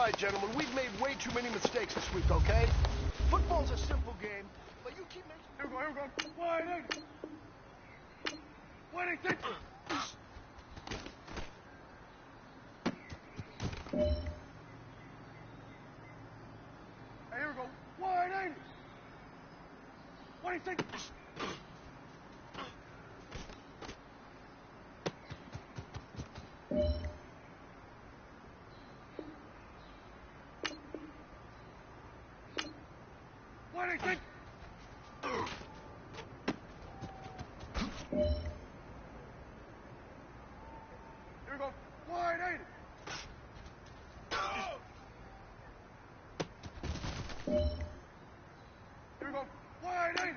right, gentlemen. We've made way too many mistakes this week, okay? Football's a simple game, but you keep making... Here we go. Wide in. 26. Here we go. Wide in. 26. Here we go. Wide in. Here we go. Wide in.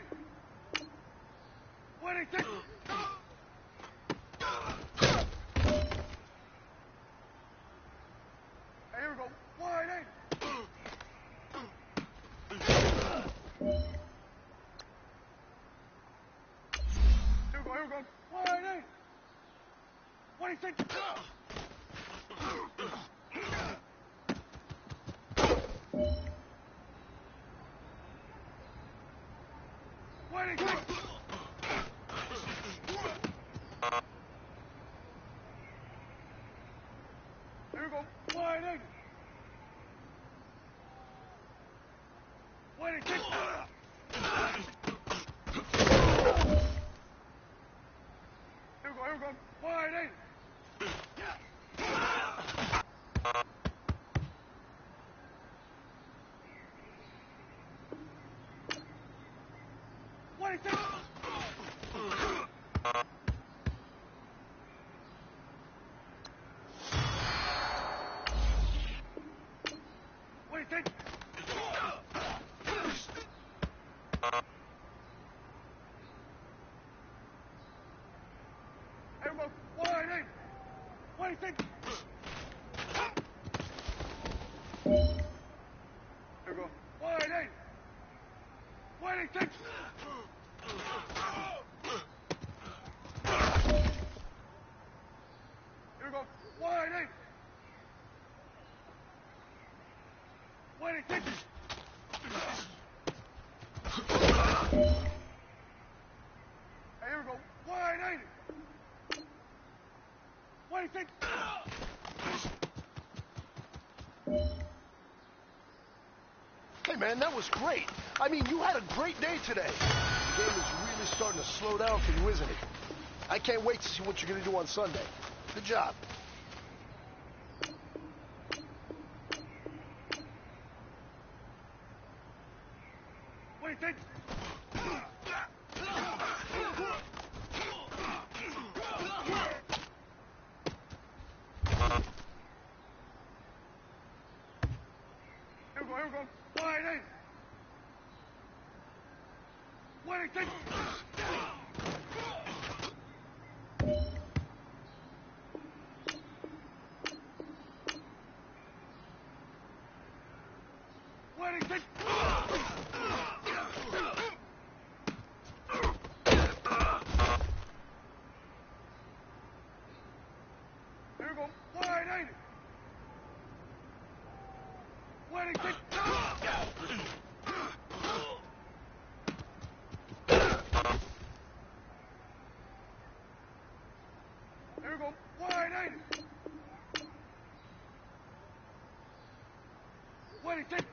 26. Here we go. Wide in. Here we go. Wide in. 26. Here we go. Wide in. 26. Here we go. Wide in. 26. Everyone, wide in. 26. Here we go. Wide in. 26. Here we go. Wide in. 26. Here we go. Wide in. 26. Hey, man, that was great. I mean, you had a great day today. The game is really starting to slow down for you, isn't it? I can't wait to see what you're going to do on Sunday. Good job. Here we go. Wide in. 26. Here we go. Wide in. 26. Here we go. Wide in. 26.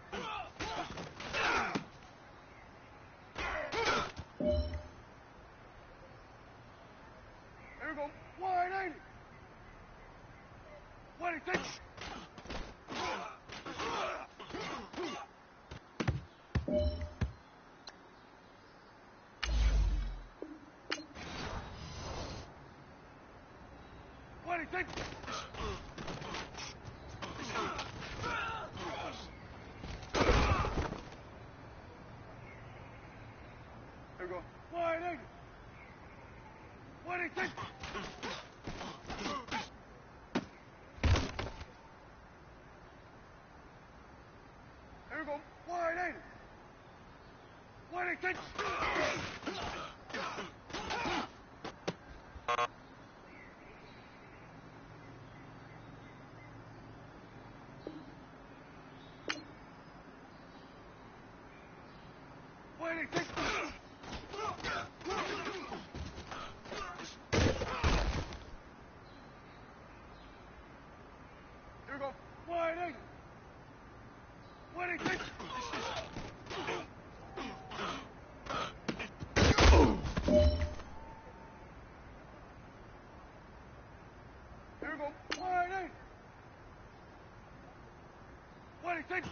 Here we go. Wide in. 26. Here we go. Wide in. 26. Here we go. Wide in. 26. take. Here we go. Wide eight. Wide eight, take. Here we go. Wide eight. Wide eight, take.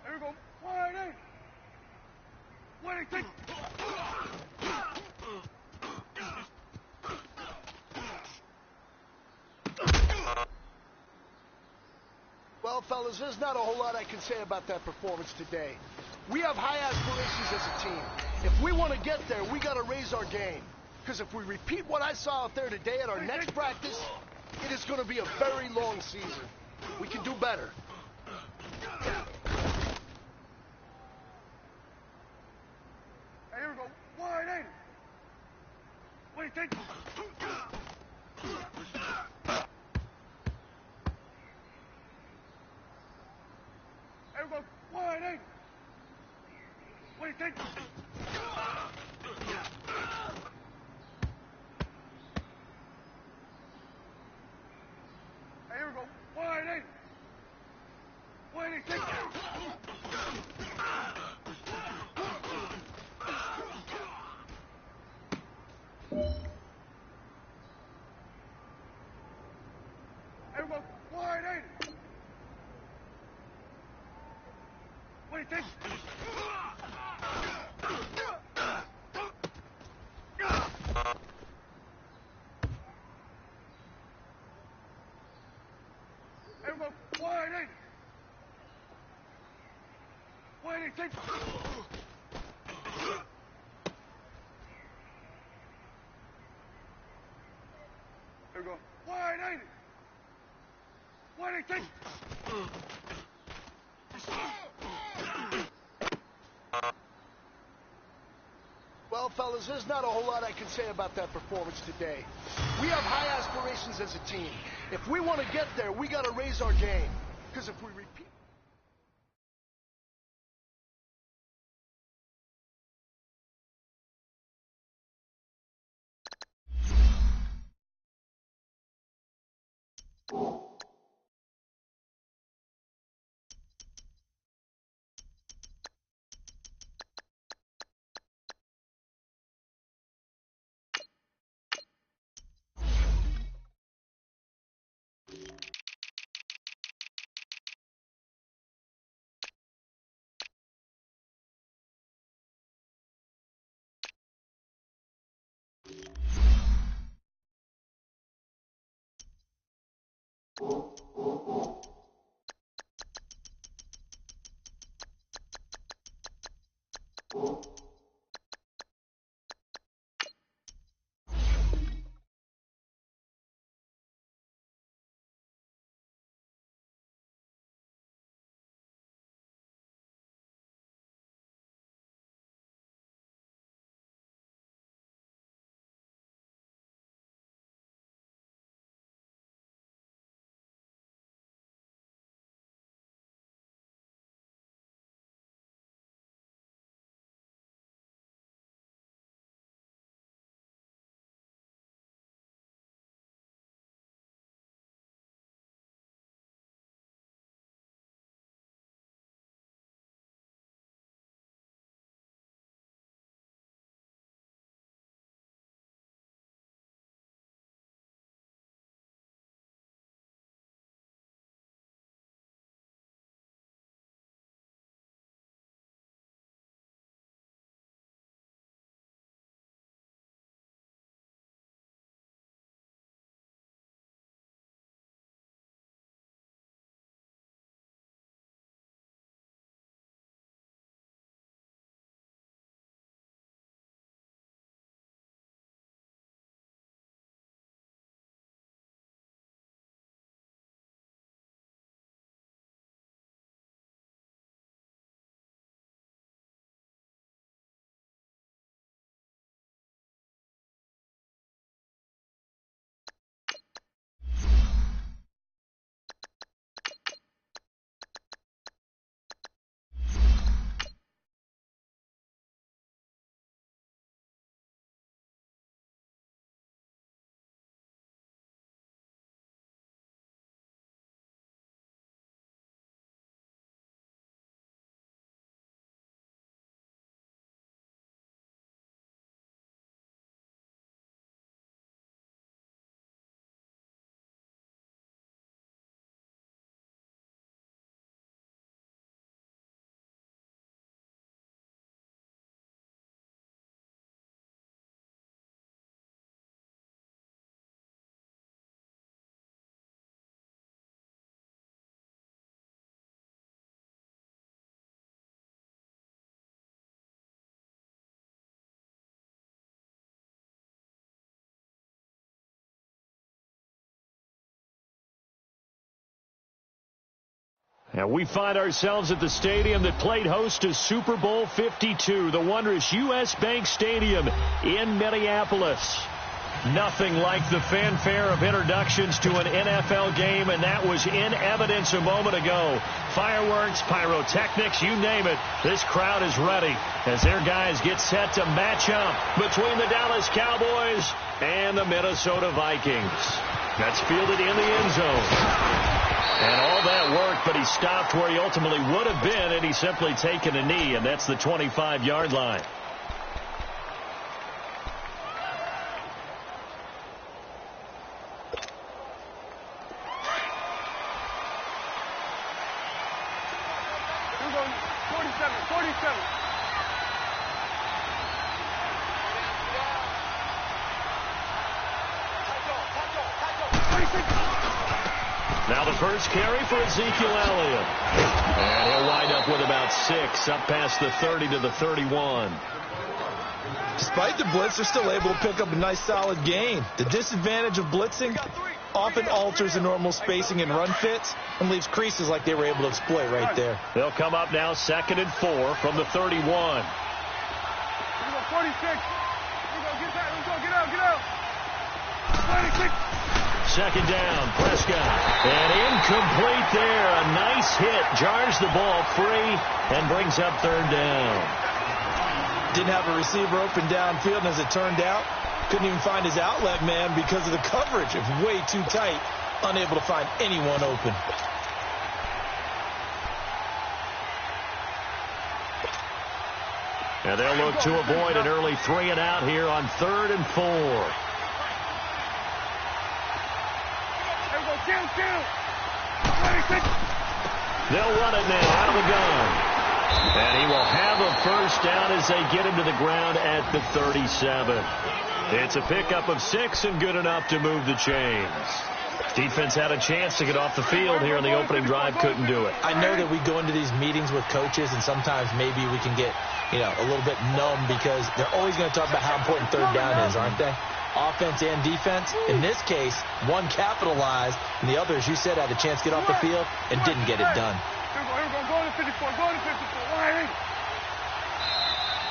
Here we go. Wide eight. Wide eight, take. Well, fellas, there's not a whole lot I can say about that performance today. We have high aspirations as a team. If we want to get there, we got to raise our game. Because if we repeat what I saw out there today at our next practice, it is going to be a very long season. We can do better. Hey, here we go. Wide eight. Wide eight, take. Here we go. Wide eight. Wide eight, take. Hey, here we go. Wide eight. Wide eight, take. Here we go. Wide eight. Wide eight, take. Here we go. Wide eight. Wide eight, take. Here we go. Wide eight. Wide eight, take. Well, fellas, there's not a whole lot I can say about that performance today. We have high aspirations as a team. If we want to get there, we got to raise our game. Because if we repeat... And we find ourselves at the stadium that played host to Super Bowl 52, the wondrous U.S. Bank Stadium in Minneapolis. Nothing like the fanfare of introductions to an NFL game, and that was in evidence a moment ago. Fireworks, pyrotechnics, you name it. This crowd is ready as their guys get set to match up between the Dallas Cowboys and the Minnesota Vikings. That's fielded in the end zone. And all that worked, but he stopped where he ultimately would have been, and he's simply taken a knee, and that's the 25-yard line. Now the first carry for Ezekiel Elliott. And he'll wind up with about 6, up past the 30 to the 31. Despite the blitz, they're still able to pick up a nice, solid gain. The disadvantage of blitzing often alters the normal spacing and run fits and leaves creases like they were able to exploit right there. They'll come up now 2nd and 4 from the 31. 46. Get out. 26. Second down, Prescott. And incomplete there. A nice hit. Jars the ball free and brings up 3rd down. Didn't have a receiver open downfield, and as it turned out, couldn't even find his outlet man because of the coverage. It was way too tight. Unable to find anyone open. And they'll look to avoid an early 3 and out here on 3rd and 4. They'll run it now out of the gun. And he will have a first down as they get him to the ground at the 37. It's a pickup of 6 and good enough to move the chains. Defense had a chance to get off the field here in the opening drive, couldn't do it. I know that we go into these meetings with coaches, and sometimes maybe we can get, a little bit numb because they're always going to talk about how important 3rd down is, aren't they? Offense and defense. In this case, one capitalized, and the other, as you said, had a chance to get off the field and didn't get it done.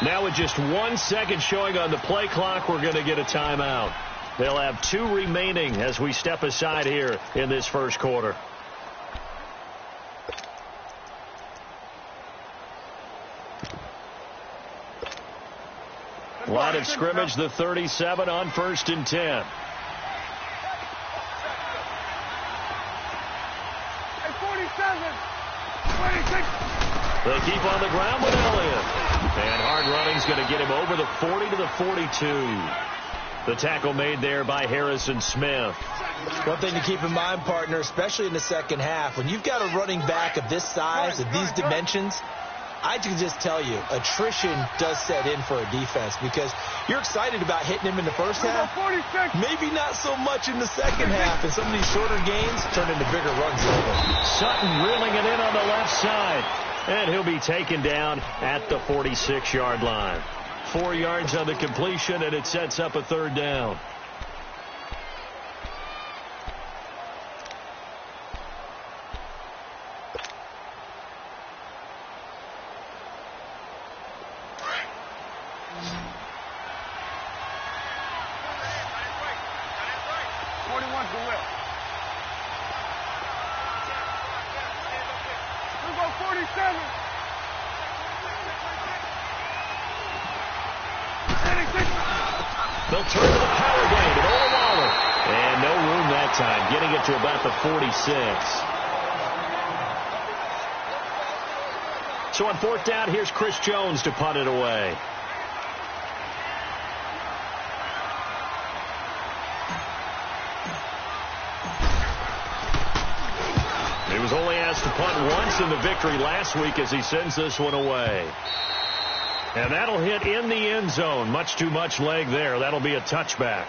Now with just 1 second showing on the play clock, we're going to get a timeout. They'll have 2 remaining as we step aside here in this first quarter. Line of scrimmage, the 37 on 1st and 10. They keep on the ground with Elliott. And hard running's going to get him over the 40 to the 42. The tackle made there by Harrison Smith. One thing to keep in mind, partner, especially in the second half, when you've got a running back of this size, of these dimensions, I can just tell you, attrition does set in for a defense because you're excited about hitting him in the first half. Maybe not so much in the second half, and some of these shorter gains turn into bigger runs later. Sutton reeling it in on the left side, and he'll be taken down at the 46-yard line. 4 yards on the completion, and it sets up a 3rd down. They'll turn to the power game and Olavale. And no room that time, getting it to about the 46. So on 4th down, here's Chris Jones to punt it away. He was only asked to punt once in the victory last week as he sends this one away. And that'll hit in the end zone. Much too much leg there. That'll be a touchback.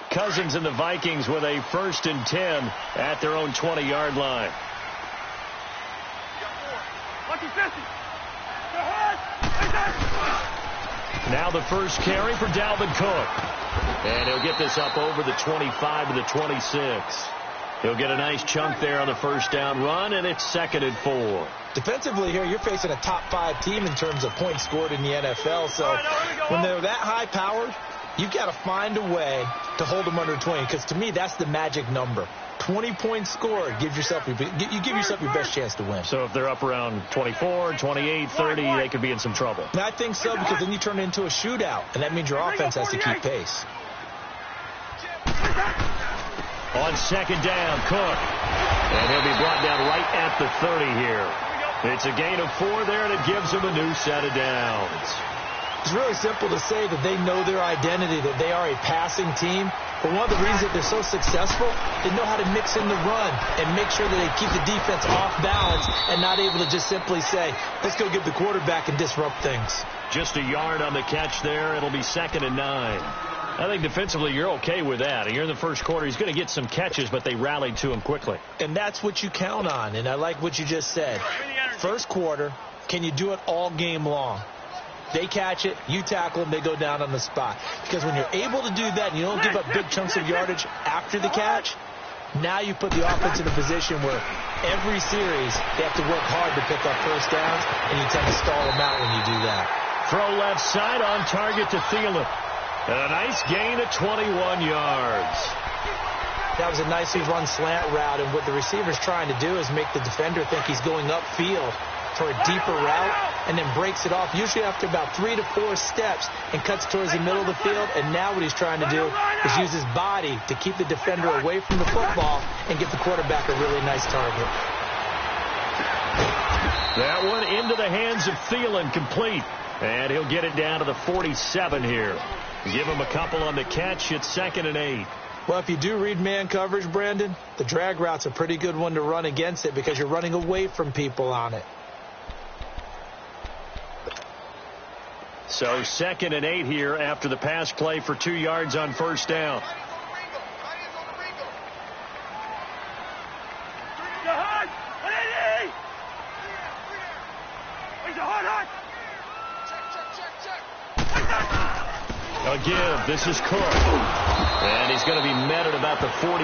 Cousins and the Vikings with a 1st and 10 at their own 20-yard line. Watch the Now the first carry for Dalvin Cook. And he'll get this up over the 25 to the 26. He'll get a nice chunk there on the first down run, and it's 2nd and 4. Defensively here, you're facing a top-5 team in terms of points scored in the NFL. So when they're that high-powered, you've got to find a way to hold them under 20, because to me, that's the magic number. 20 points scored, you give yourself your best chance to win. So if they're up around 24, 28, 30, they could be in some trouble. And I think so, because then you turn it into a shootout, and that means your offense has to keep pace. On 2nd down, Cook. And he'll be brought down right at the 30 here. It's a gain of 4 there, and it gives him a new set of downs. It's really simple to say that they know their identity, that they are a passing team. But one of the reasons that they're so successful, they know how to mix in the run and make sure that they keep the defense off balance and not able to just simply say, let's go get the quarterback and disrupt things. Just a yard on the catch there. It'll be 2nd and 9. I think defensively you're okay with that. You're in the first quarter. He's going to get some catches, but they rallied to him quickly. And that's what you count on, and I like what you just said. First quarter, can you do it all game long? They catch it, you tackle them, they go down on the spot. Because when you're able to do that and you don't give up big chunks of yardage after the catch, now you put the offense in a position where every series they have to work hard to pick up first downs, and you tend to stall them out when you do that. Throw left side on target to Thielen. A nice gain of 21 yards. That was a nicely run slant route, and what the receiver's trying to do is make the defender think he's going upfield for a deeper route, and then breaks it off, usually after about 3 to 4 steps, and cuts towards the middle of the field. And now what he's trying to do is use his body to keep the defender away from the football and get the quarterback a really nice target. That one into the hands of Thielen, complete. And he'll get it down to the 47 here. Give him a couple on the catch. It's 2nd and 8. Well, if you do read man coverage, Brandon, the drag route's a pretty good one to run against it because you're running away from people on it. So 2nd and 8 here after the pass play for 2 yards on first down. A give. This is Cook. And he's going to be met at about the 43.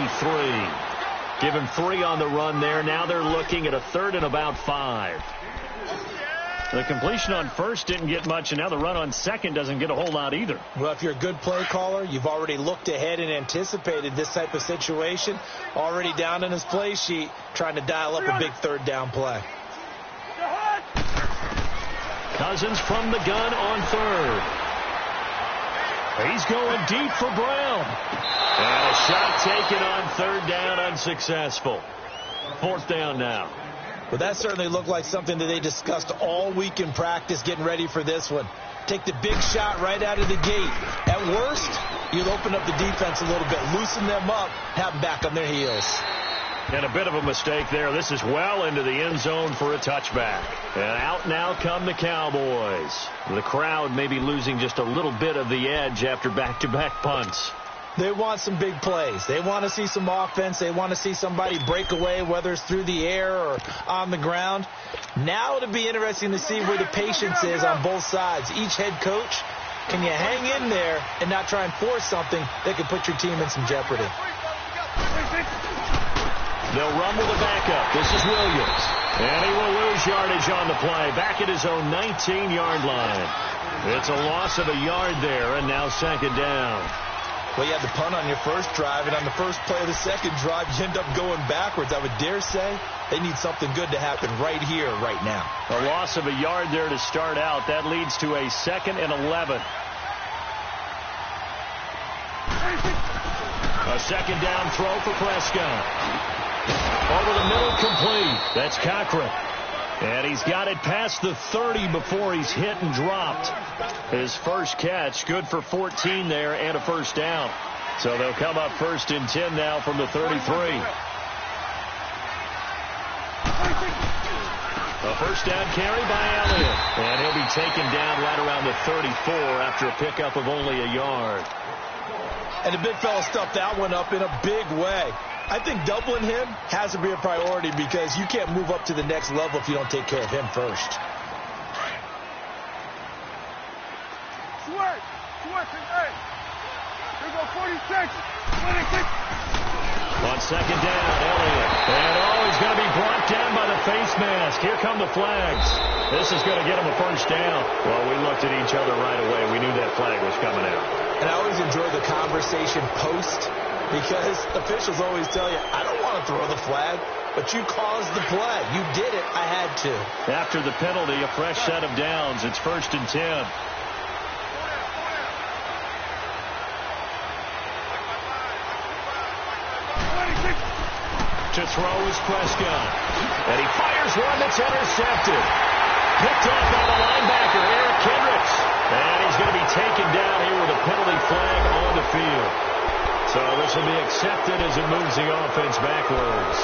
Give him 3 on the run there. Now they're looking at a 3rd and about 5. The completion on first didn't get much, and now the run on second doesn't get a whole lot either. Well, if you're a good play caller, you've already looked ahead and anticipated this type of situation. Already down in his play sheet, trying to dial up a big 3rd down play. Cousins from the gun on 3rd. He's going deep for Brown. And a shot taken on 3rd down, unsuccessful. 4th down now. Well, that certainly looked like something that they discussed all week in practice getting ready for this one. Take the big shot right out of the gate. At worst, you'll open up the defense a little bit, loosen them up, have them back on their heels. And a bit of a mistake there. This is well into the end zone for a touchback. And out now come the Cowboys. The crowd may be losing just a little bit of the edge after back-to-back punts. They want some big plays. They want to see some offense. They want to see somebody break away, whether it's through the air or on the ground. Now it'll be interesting to see where the patience is on both sides. Each head coach, can you hang in there and not try and force something that could put your team in some jeopardy? They'll run with a backup. This is Williams. And he will lose yardage on the play. Back at his own 19-yard line. It's a loss of a yard there, and now 2nd down. Well, you had the punt on your first drive, and on the first play of the second drive, you end up going backwards. I would dare say they need something good to happen right here, right now. A loss of a yard there to start out. That leads to a 2nd and 11. A 2nd down throw for Prescott. Over the middle, complete. That's Cochran. And he's got it past the 30 before he's hit and dropped. His first catch, good for 14 there and a first down. So they'll come up 1st and 10 now from the 33. A first down carry by Elliott. And he'll be taken down right around the 34 after a pickup of only a yard. And the big fella stuffed that one up in a big way. I think doubling him has to be a priority because you can't move up to the next level if you don't take care of him first. Sweat. Hey. Here go 46. 26. On second down, Elliott. And he's going to be brought down by the face mask. Here come the flags. This is going to get him a first down. Well, we looked at each other right away. We knew that flag was coming out. And I always enjoy the conversation post because officials always tell you, I don't want to throw the flag, but you caused the play. You did it. I had to. After the penalty, a fresh set of downs. It's 1st and 10. To throw is Prescott. And he fires one that's intercepted. Picked off by the linebacker, Eric Kendricks. And he's going to be taken down here with a penalty flag on the field. So this will be accepted as it moves the offense backwards.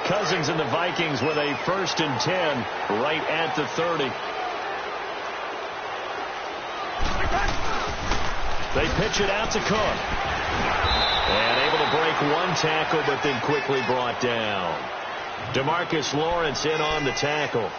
Cousins and the Vikings with a 1st and 10 right at the 30. They pitch it out to Cook. And able to break one tackle, but then quickly brought down. DeMarcus Lawrence in on the tackle.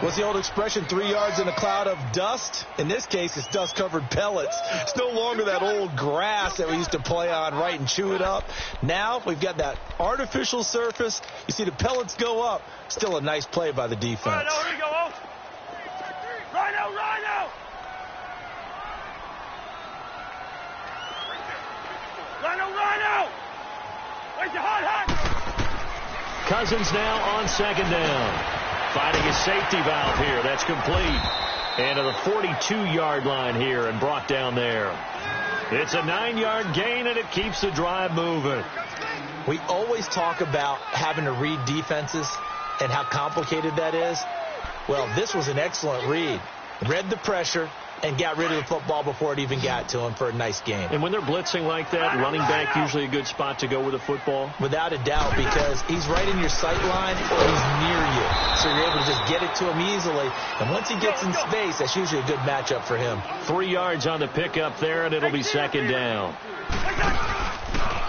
What's the old expression, 3 yards in a cloud of dust? In this case, it's dust-covered pellets. It's no longer that old grass that we used to play on, right, and chew it up. Now we've got that artificial surface. You see the pellets go up. Still a nice play by the defense. Rhino, here you go, Rhino! Rhino! Where's your hot? Cousins now on second down. Finding his safety valve here. That's complete. And to the 42-yard line here and brought down there. It's a 9-yard gain, and it keeps the drive moving. We always talk about having to read defenses and how complicated that is. Well, this was an excellent read. Read the pressure and got rid of the football before it even got to him for a nice game. And when they're blitzing like that, running back usually a good spot to go with a football? Without a doubt, because he's right in your sight line or he's near you. So you're able to just get it to him easily. And once he gets in space, that's usually a good matchup for him. 3 yards on the pickup there, and it'll be second down.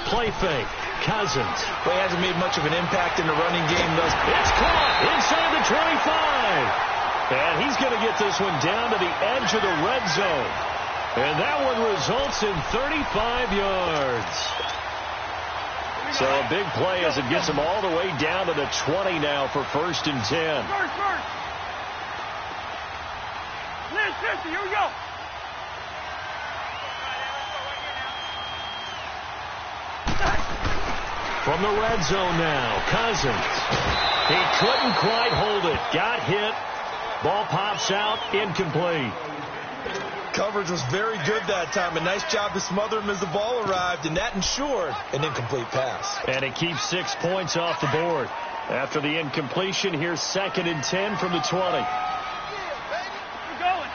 Play fake. Cousins. Well, he hasn't made much of an impact in the running game. It's caught inside the 25. And he's going to get this one down to the edge of the red zone. And that one results in 35 yards. So a big play as it gets him all the way down to the 20 now for 1st and 10. First. Liz, 50, here we go. From the red zone now, Cousins. He couldn't quite hold it. Got hit. Ball pops out, incomplete. Coverage was very good that time. A nice job to smother him as the ball arrived, and that ensured an incomplete pass. And it keeps 6 points off the board. After the incompletion, here's 2nd and 10 from the 20. We're going.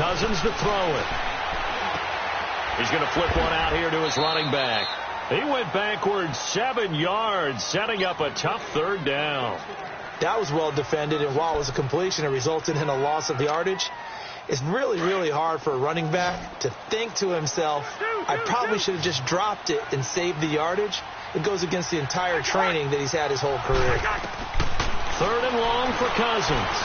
Cousins to throw it. He's going to flip one out here to his running back. He went backwards 7 yards, setting up a tough 3rd down. That was well defended, and while it was a completion, it resulted in a loss of yardage. It's really, really hard for a running back to think to himself, I probably should have just dropped it and saved the yardage. It goes against the entire training that he's had his whole career. 3rd and long for Cousins.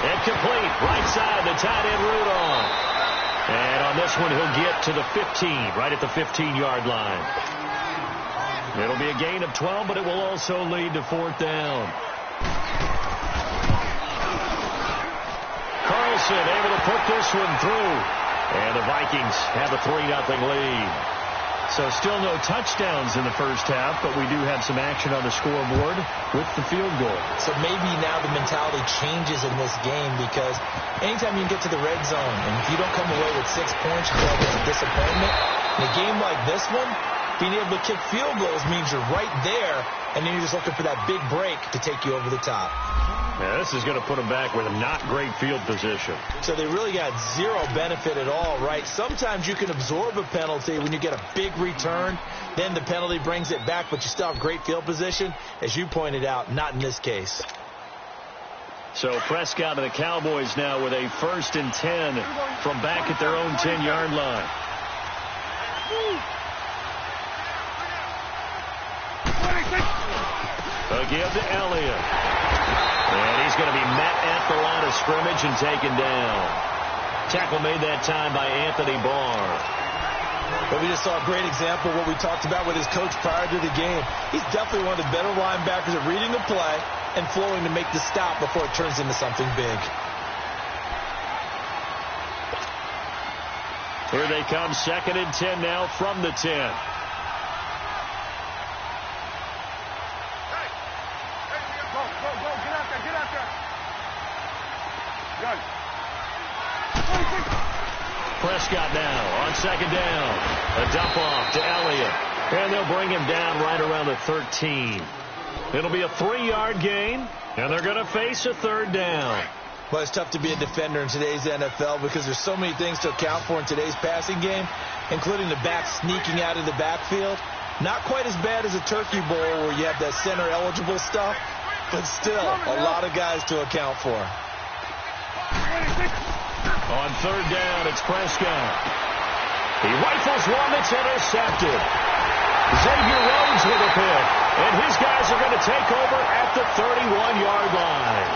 Incomplete, right side, the tight end Rudolph. And on this one, he'll get to the 15, right at the 15-yard line. It'll be a gain of 12, but it will also lead to 4th down. Carlson able to put this one through. And the Vikings have a 3-0 lead. So still no touchdowns in the first half, but we do have some action on the scoreboard with the field goal. So maybe now the mentality changes in this game because anytime you get to the red zone, and if you don't come away with 6 points, you feel like it's a disappointment. In a game like this one, being able to kick field goals means you're right there, and then you're just looking for that big break to take you over the top. Yeah, this is going to put them back with a not great field position. So they really got zero benefit at all, right? Sometimes you can absorb a penalty when you get a big return. Then the penalty brings it back, but you still have great field position. As you pointed out, not in this case. So Prescott and the Cowboys now with a 1st and 10 from back at their own 10-yard line. Give to Elliott. And he's going to be met at the line of scrimmage and taken down. Tackle made that time by Anthony Barr. But we just saw a great example of what we talked about with his coach prior to the game. He's definitely one of the better linebackers at reading the play and flowing to make the stop before it turns into something big. Here they come, 2nd and 10 now from the 10. Prescott now on 2nd down. A dump off to Elliott. And they'll bring him down right around the 13. It'll be a 3-yard gain, and they're going to face a 3rd down. Well, it's tough to be a defender in today's NFL because there's so many things to account for in today's passing game, including the back sneaking out of the backfield. Not quite as bad as a turkey bowl where you have that center-eligible stuff, but still a lot of guys to account for. On 3rd down, it's Prescott. He rifles one that's intercepted. Xavier Rhodes with a pick, and his guys are going to take over at the 31-yard line.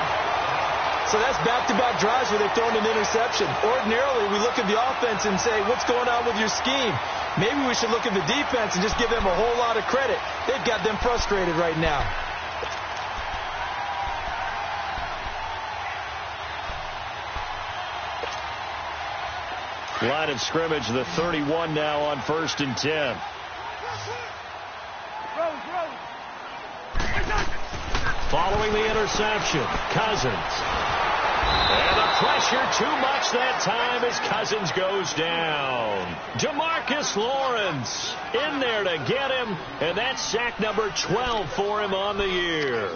So that's back-to-back drives where they've thrown an interception. Ordinarily, we look at the offense and say, what's going on with your scheme? Maybe we should look at the defense and just give them a whole lot of credit. They've got them frustrated right now. Line of scrimmage, the 31 now on 1st and 10. Following the interception, Cousins. And the pressure too much that time as Cousins goes down. DeMarcus Lawrence in there to get him, and that's sack number 12 for him on the year.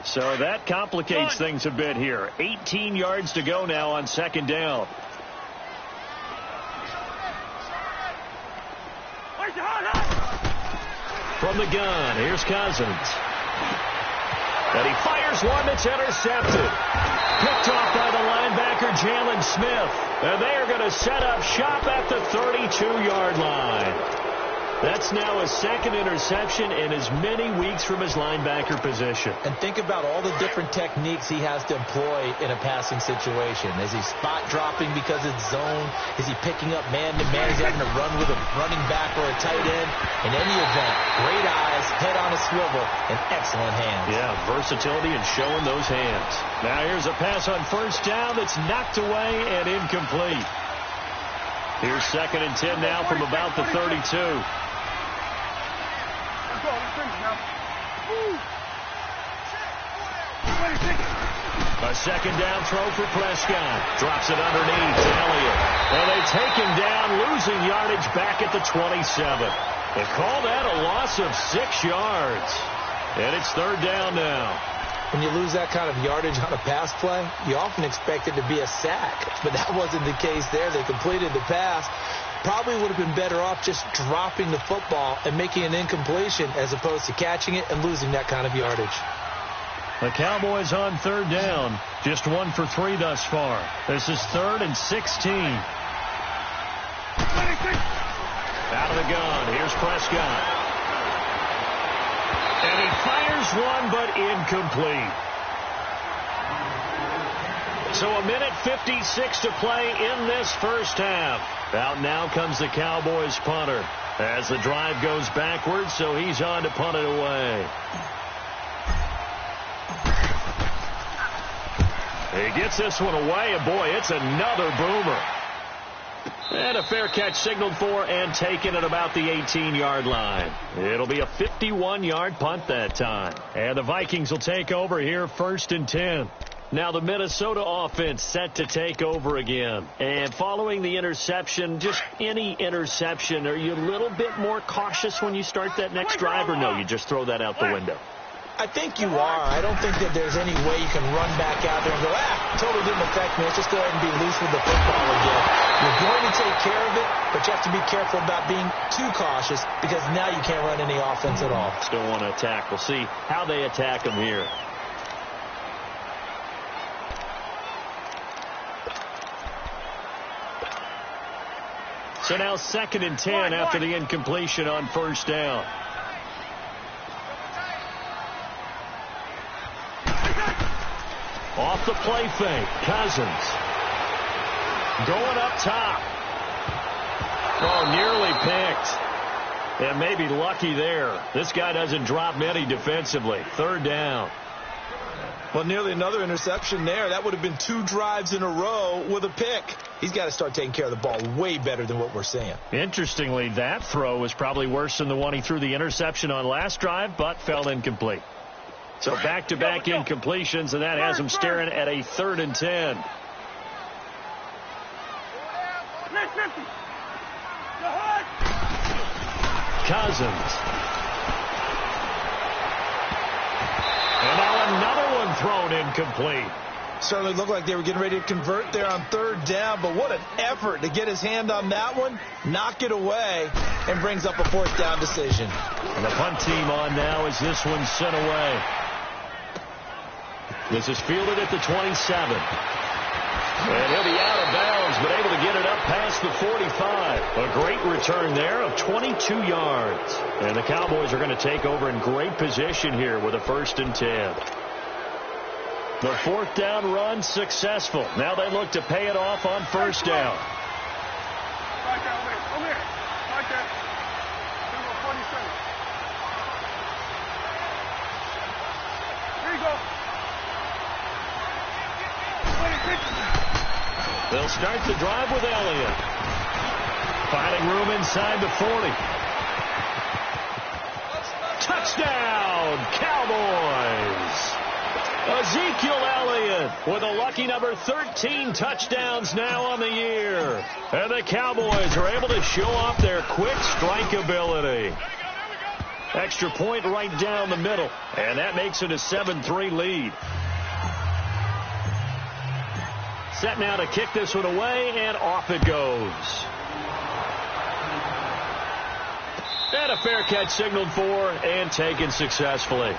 So that complicates things a bit here. 18 yards to go now on 2nd down. From the gun, here's Cousins. And he fires one that's intercepted. Picked off by the linebacker, Jalen Smith. And they are going to set up shop at the 32-yard line. That's now his 2nd interception in as many weeks from his linebacker position. And think about all the different techniques he has to employ in a passing situation. Is he spot dropping because it's zone? Is he picking up man-to-man? Is he having to run with a running back or a tight end? In any event, great eyes, head on a swivel, and excellent hands. Yeah, versatility and showing those hands. Now here's a pass on 1st down that's knocked away and incomplete. Here's 2nd and 10 now from about the 32. A 2nd down throw for Prescott. Drops it underneath to Elliott. And they take him down, losing yardage back at the 27. They call that a loss of 6 yards. And it's 3rd down now. When you lose that kind of yardage on a pass play, you often expect it to be a sack. But that wasn't the case there. They completed the pass. Probably would have been better off just dropping the football and making an incompletion as opposed to catching it and losing that kind of yardage. The Cowboys on 3rd down. Just 1 for 3 thus far. This is 3rd and 16. Out of the gun. Here's Prescott. And he fires one, but incomplete. So 1:56 to play in this first half. Out now comes the Cowboys punter as the drive goes backwards, so he's on to punt it away. He gets this one away, and boy, it's another boomer. And a fair catch signaled for and taken at about the 18-yard line. It'll be a 51-yard punt that time. And the Vikings will take over here 1st and 10. Now the Minnesota offense set to take over again. And following the interception, just any interception, are you a little bit more cautious when you start that next drive, or no, you just throw that out the window? I think you are. I don't think that there's any way you can run back out there and go, totally didn't affect me. Let's just go ahead and be loose with the football again. You're going to take care of it, but you have to be careful about being too cautious because now you can't run any offense at all. Still want to attack. We'll see how they attack them here. So now 2nd and 10 after the incompletion on first down. Off the play fake, Cousins. Going up top. Oh, nearly picked. And maybe lucky there. This guy doesn't drop many defensively. 3rd down. Well, nearly another interception there. That would have been 2 drives in a row with a pick. He's got to start taking care of the ball way better than what we're seeing. Interestingly, that throw was probably worse than the one he threw the interception on last drive, but fell incomplete. So back-to-back incompletions, and that has him staring at a 3rd and 10. Cousins. And now another one thrown incomplete. Certainly looked like they were getting ready to convert there on 3rd down, but what an effort to get his hand on that one, knock it away, and brings up a 4th down decision. And the punt team on now as this one's sent away. This is fielded at the 27. And he'll be out of bounds, but able to get it up past the 45. A great return there of 22 yards. And the Cowboys are going to take over in great position here with a 1st and 10. The 4th down run successful. Now they look to pay it off on 1st down. Right there, over here. Right there. 47. Here you go. They'll start the drive with Elliott. Finding room inside the 40. Touchdown, Cowboys! Ezekiel Elliott with a lucky number 13 touchdowns now on the year. And the Cowboys are able to show off their quick strike ability. Extra point right down the middle. And that makes it a 7-3 lead. Set now to kick this one away, and off it goes. And a fair catch signaled for and taken successfully.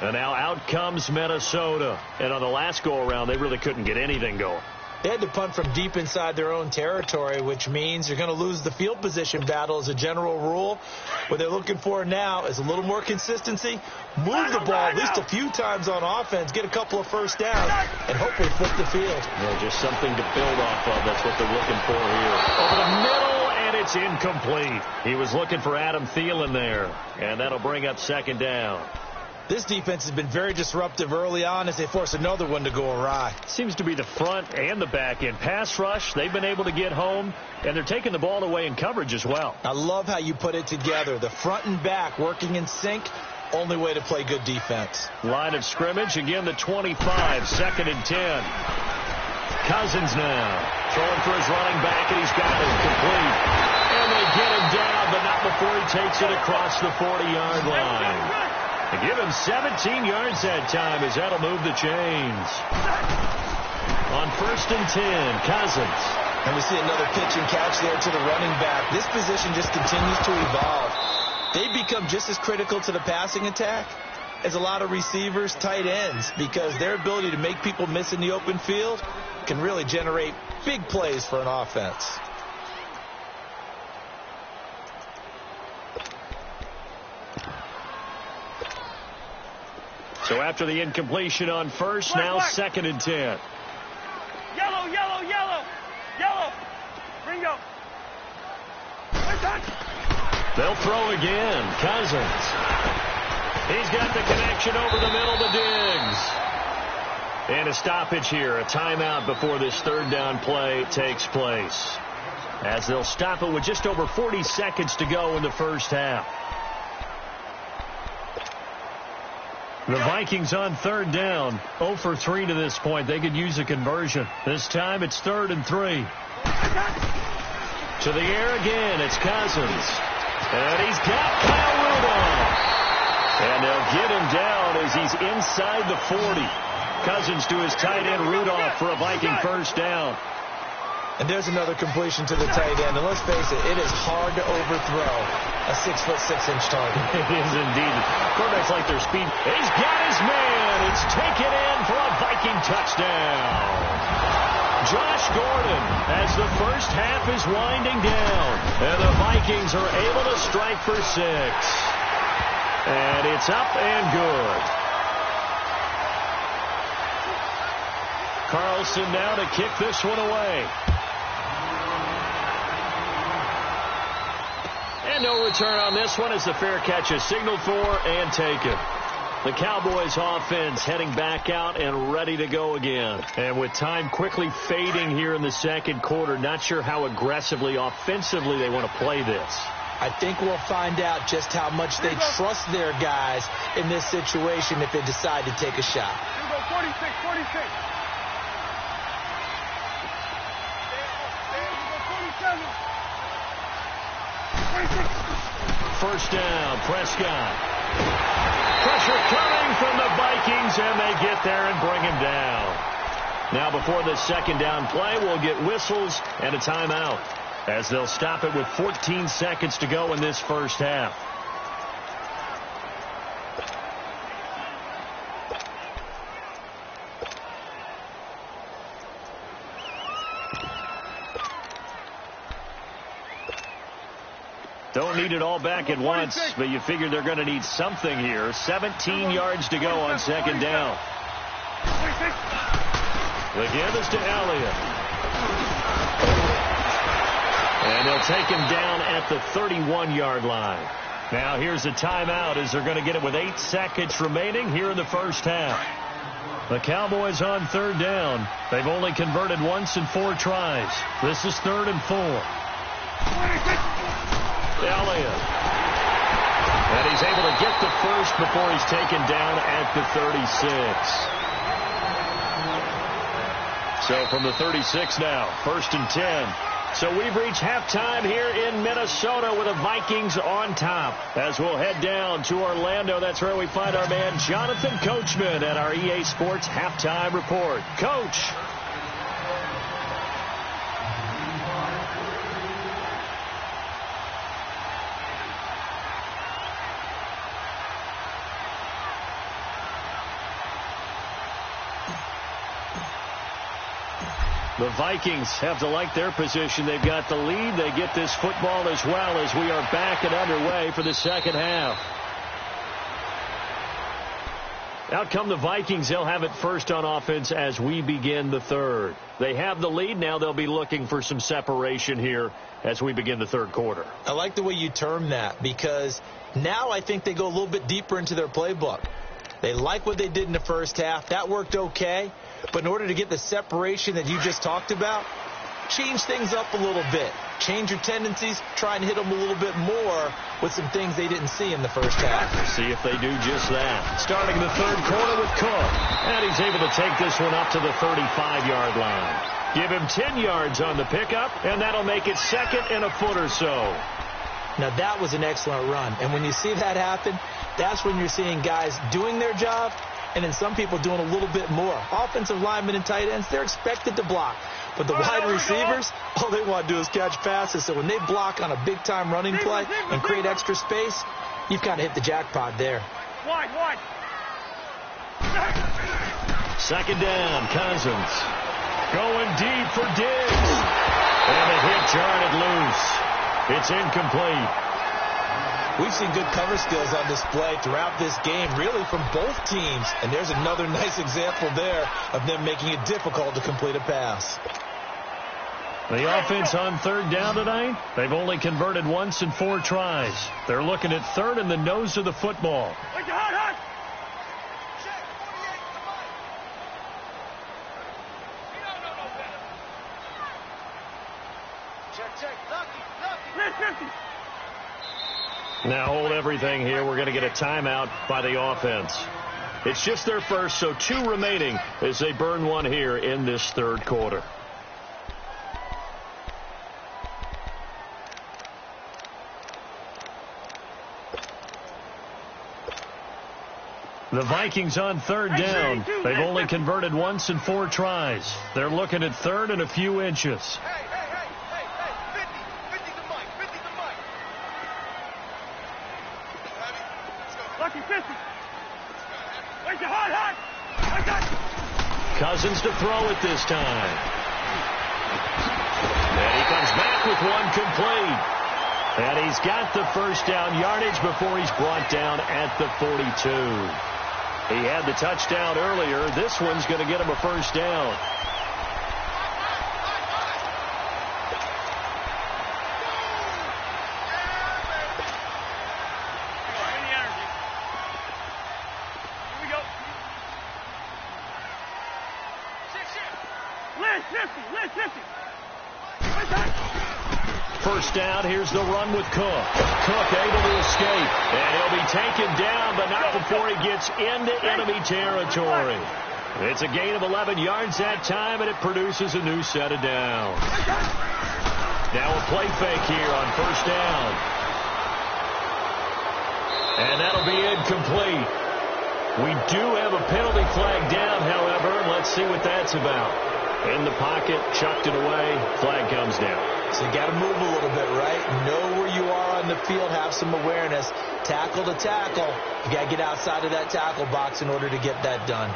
And now out comes Minnesota. And on the last go-around, they really couldn't get anything going. They had to punt from deep inside their own territory, which means you're going to lose the field position battle as a general rule. What they're looking for now is a little more consistency, move the ball at least a few times on offense, get a couple of 1st downs, and hopefully flip the field. Yeah, just something to build off of. That's what they're looking for here. Over the middle, and it's incomplete. He was looking for Adam Thielen there, and that'll bring up 2nd down. This defense has been very disruptive early on as they force another one to go awry. Seems to be the front and the back end. Pass rush, they've been able to get home, and they're taking the ball away in coverage as well. I love how you put it together. The front and back working in sync, only way to play good defense. Line of scrimmage, again the 25, 2nd and 10. Cousins now throwing for his running back, and he's got it complete. And they get him down, but not before he takes it across the 40-yard line. They give him 17 yards that time as that'll move the chains. On 1st and 10, Cousins. And we see another pitch and catch there to the running back. This position just continues to evolve. They become just as critical to the passing attack as a lot of receivers, tight ends, because their ability to make people miss in the open field can really generate big plays for an offense. So after the incompletion on 1st, now 2nd and 10. Yellow, yellow, yellow, yellow. Ringo. They'll throw again. Cousins. He's got the connection over the middle to Diggs. And a stoppage here, a timeout before this 3rd down play takes place. As they'll stop it with just over 40 seconds to go in the 1st half. The Vikings on 3rd down, 0 for 3 to this point. They could use a conversion. This time it's 3rd and 3. To the air again, it's Cousins. And he's got Kyle Rudolph. And they'll get him down as he's inside the 40. Cousins to his tight end Rudolph for a Viking 1st down. And there's another completion to the tight end. And let's face it, it is hard to overthrow a 6'6" target. It is indeed. Quarterbacks like their speed. He's got his man. It's taken in for a Viking touchdown. Josh Gordon has the first half is winding down, and the Vikings are able to strike for 6. And it's up and good. Carlson now to kick this one away. And no return on this one as the fair catch is signaled for and taken. The Cowboys offense heading back out and ready to go again. And with time quickly fading here in the second quarter, not sure how aggressively, offensively they want to play this. I think we'll find out just how much they trust their guys in this situation if they decide to take a shot. Here we go, 46, 46. Here we go, 47. 26. First down, Prescott. Pressure coming from the Vikings, and they get there and bring him down. Now before the second down play, we'll get whistles and a timeout, as they'll stop it with 14 seconds to go in this first half. Don't need it all back at once, but you figure they're going to need something here. 17 yards to go on second down. The give is to Elliott. And they'll take him down at the 31-yard line. Now here's a timeout as they're going to get it with 8 seconds remaining here in the first half. The Cowboys on third down. They've only converted once in 4 tries. This is 3rd and 4. Elliott. And he's able to get the first before he's taken down at the 36. So from the 36 now, 1st and 10. So we've reached halftime here in Minnesota with the Vikings on top. As we'll head down to Orlando, that's where we find our man Jonathan Coachman at our EA Sports Halftime Report. Coach. The Vikings have to like their position. They've got the lead. They get this football as well as we are back and underway for the second half. Out come the Vikings. They'll have it first on offense as we begin the third. They have the lead. Now they'll be looking for some separation here as we begin the third quarter. I like the way you term that, because now I think they go a little bit deeper into their playbook. They like what they did in the first half. That worked okay. But in order to get the separation that you just talked about, change things up a little bit. Change your tendencies. Try and hit them a little bit more with some things they didn't see in the first half. See if they do just that. Starting the third quarter with Cook. And he's able to take this one up to the 35-yard line. Give him 10 yards on the pickup, and that'll make it 2nd and a foot or so. Now, that was an excellent run. And when you see that happen, that's when you're seeing guys doing their job, and then some people doing a little bit more. Offensive linemen and tight ends, they're expected to block. But the wide receivers, all they want to do is catch passes. So when they block on a big-time running play and create extra space, you've kind of hit the jackpot there. Wide. Second down, Cousins. Going deep for Diggs. And a hit jarred loose. It's incomplete. We've seen good cover skills on display throughout this game, really from both teams. And there's another nice example there of them making it difficult to complete a pass. The offense on third down tonight, they've only converted once in 4 tries. They're looking at third in the nose of the football. Now hold everything here. We're going to get a timeout by the offense. It's just their first, so 2 remaining as they burn one here in this third quarter. The Vikings on third down. They've only converted once in 4 tries. They're looking at third and a few inches. Cousins to throw it this time. And he with one complete. And he's got the first down yardage before he's brought down at the 42. He had the touchdown earlier. This one's going to get him a first down. First down, here's the run with Cook. Cook able to escape, and he'll be taken down, but not before he gets into enemy territory. It's a gain of 11 yards that time, and it produces a new set of downs. Now a play fake here on first down. And that'll be incomplete. We do have a penalty flag down, however. Let's see what that's about. In the pocket, chucked it away, flag comes down. So you got to move a little bit, right? Know where you are on the field, have some awareness. Tackle to tackle. You got to get outside of that tackle box in order to get that done.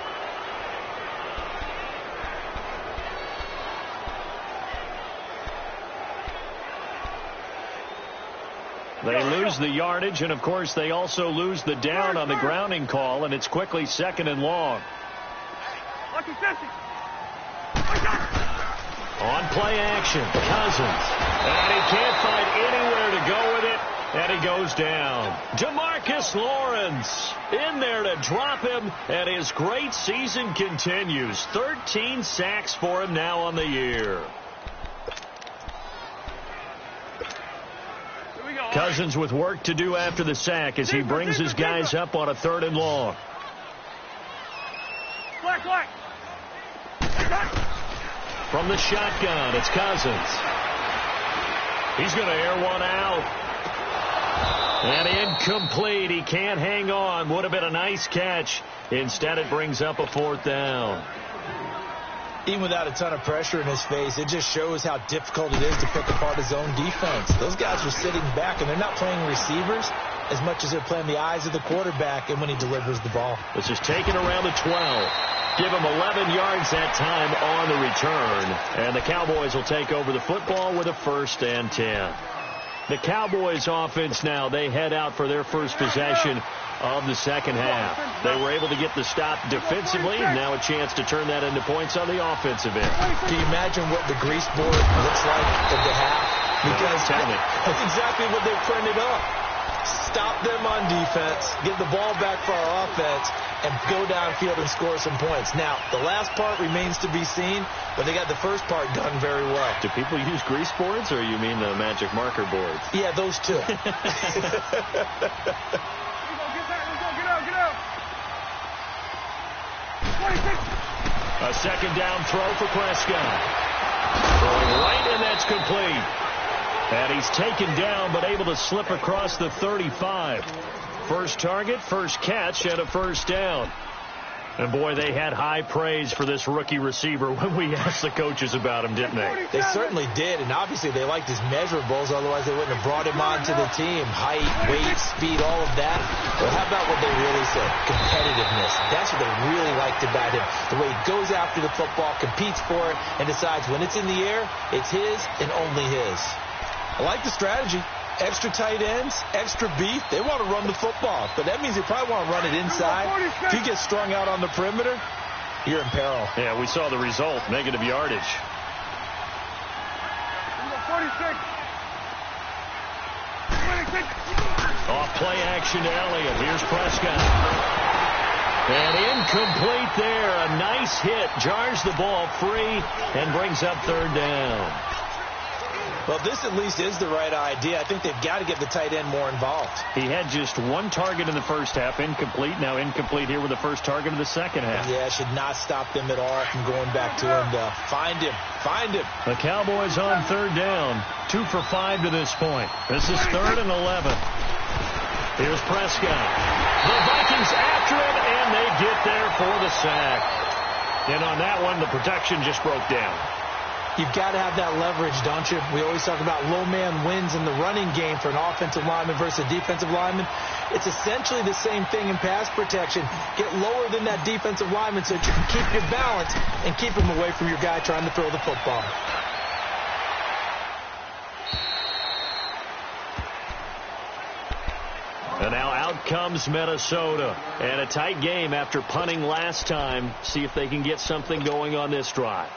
They lose the yardage, and of course they also lose the down on the grounding call, and it's quickly 2nd and long. On play action, Cousins. And he can't find anywhere to go with it, and he goes down. DeMarcus Lawrence in there to drop him, and his great season continues. 13 sacks for him now on the year. Cousins with work to do after the sack as he brings his guys up on a 3rd and long. From the shotgun, it's Cousins. He's going to air one out. And incomplete. He can't hang on. Would have been a nice catch. Instead, it brings up a 4th down. Even without a ton of pressure in his face, it just shows how difficult it is to pick apart his own defense. Those guys are sitting back, and they're not playing receivers as much as they're playing the eyes of the quarterback and when he delivers the ball. This is taken around the 12. Give him 11 yards that time on the return. And the Cowboys will take over the football with a 1st and 10. The Cowboys offense now, they head out for their first possession of the second half. They were able to get the stop defensively. Now a chance to turn that into points on the offensive end. Can you imagine what the grease board looks like at the half? Because that's exactly what they printed up. Stop them on defense, get the ball back for our offense, and go downfield and score some points. Now, the last part remains to be seen, but they got the first part done very well. Do people use grease boards, or you mean the magic marker boards? Yeah, those two. Get out. 26. A 2nd down throw for Prescott. Throwing right, and that's complete. And he's taken down, but able to slip across the 35. First target, first catch, and a 1st down. And, boy, they had high praise for this rookie receiver when we asked the coaches about him, didn't they? They certainly did, and obviously they liked his measurables. Otherwise, they wouldn't have brought him onto the team. Height, weight, speed, all of that. Well, how about what they really said? Competitiveness. That's what they really liked about him. The way he goes after the football, competes for it, and decides when it's in the air, it's his and only his. I like the strategy. Extra tight ends, extra beef. They want to run the football, but that means they probably want to run it inside. If you get strung out on the perimeter, you're in peril. Yeah, we saw the result, negative yardage. 46. Off play action to Elliott. Here's Prescott. And incomplete there. A nice hit. Jars the ball free and brings up 3rd down. Well, this at least is the right idea. I think they've got to get the tight end more involved. He had just 1 target in the first half, incomplete. Now incomplete here with the first target of the second half. Yeah, should not stop them at all from going back to him to find him. The Cowboys on 3rd down, 2 for 5 to this point. This is 3rd and 11. Here's Prescott. The Vikings after it, and they get there for the sack. And on that one, the protection just broke down. You've got to have that leverage, don't you? We always talk about low man wins in the running game for an offensive lineman versus a defensive lineman. It's essentially the same thing in pass protection. Get lower than that defensive lineman so that you can keep your balance and keep him away from your guy trying to throw the football. And now out comes Minnesota. And a tight game after punting last time. See if they can get something going on this drive.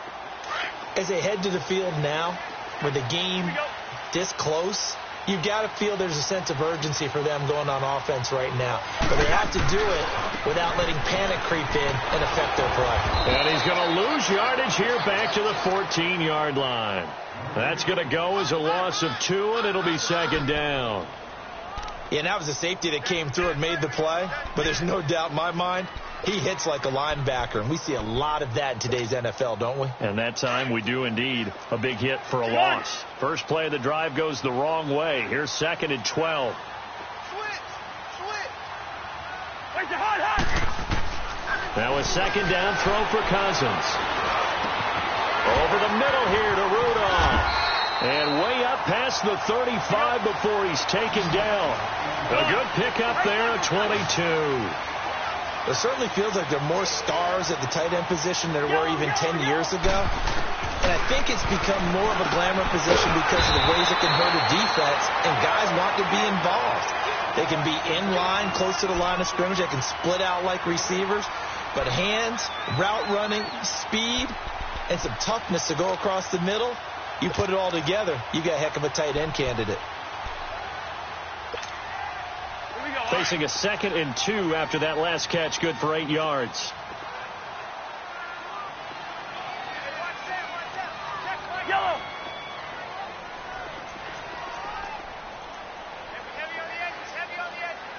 As they head to the field now, with the game this close, you've got to feel there's a sense of urgency for them going on offense right now. But they have to do it without letting panic creep in and affect their play. And he's going to lose yardage here back to the 14-yard line. That's going to go as a loss of 2, and it'll be second down. Yeah, and that was a safety that came through and made the play. But there's no doubt in my mind, he hits like a linebacker, and we see a lot of that in today's NFL, don't we? And that time we do indeed. A big hit for a loss. First play of the drive goes the wrong way. Here's second and 12. Now a second down throw for Cousins. Over the middle here to Rudolph. And way up past the 35 before he's taken down. A good pickup there at 22. It certainly feels like there are more stars at the tight end position than there were even 10 years ago. And I think it's become more of a glamour position because of the ways it can hurt a defense, and guys want to be involved. They can be in line, close to the line of scrimmage. They can split out like receivers. But hands, route running, speed, and some toughness to go across the middle, you put it all together, you got a heck of a tight end candidate. Facing a second and 2 after that last catch, good for 8 yards. Yellow. Heavy on the edges.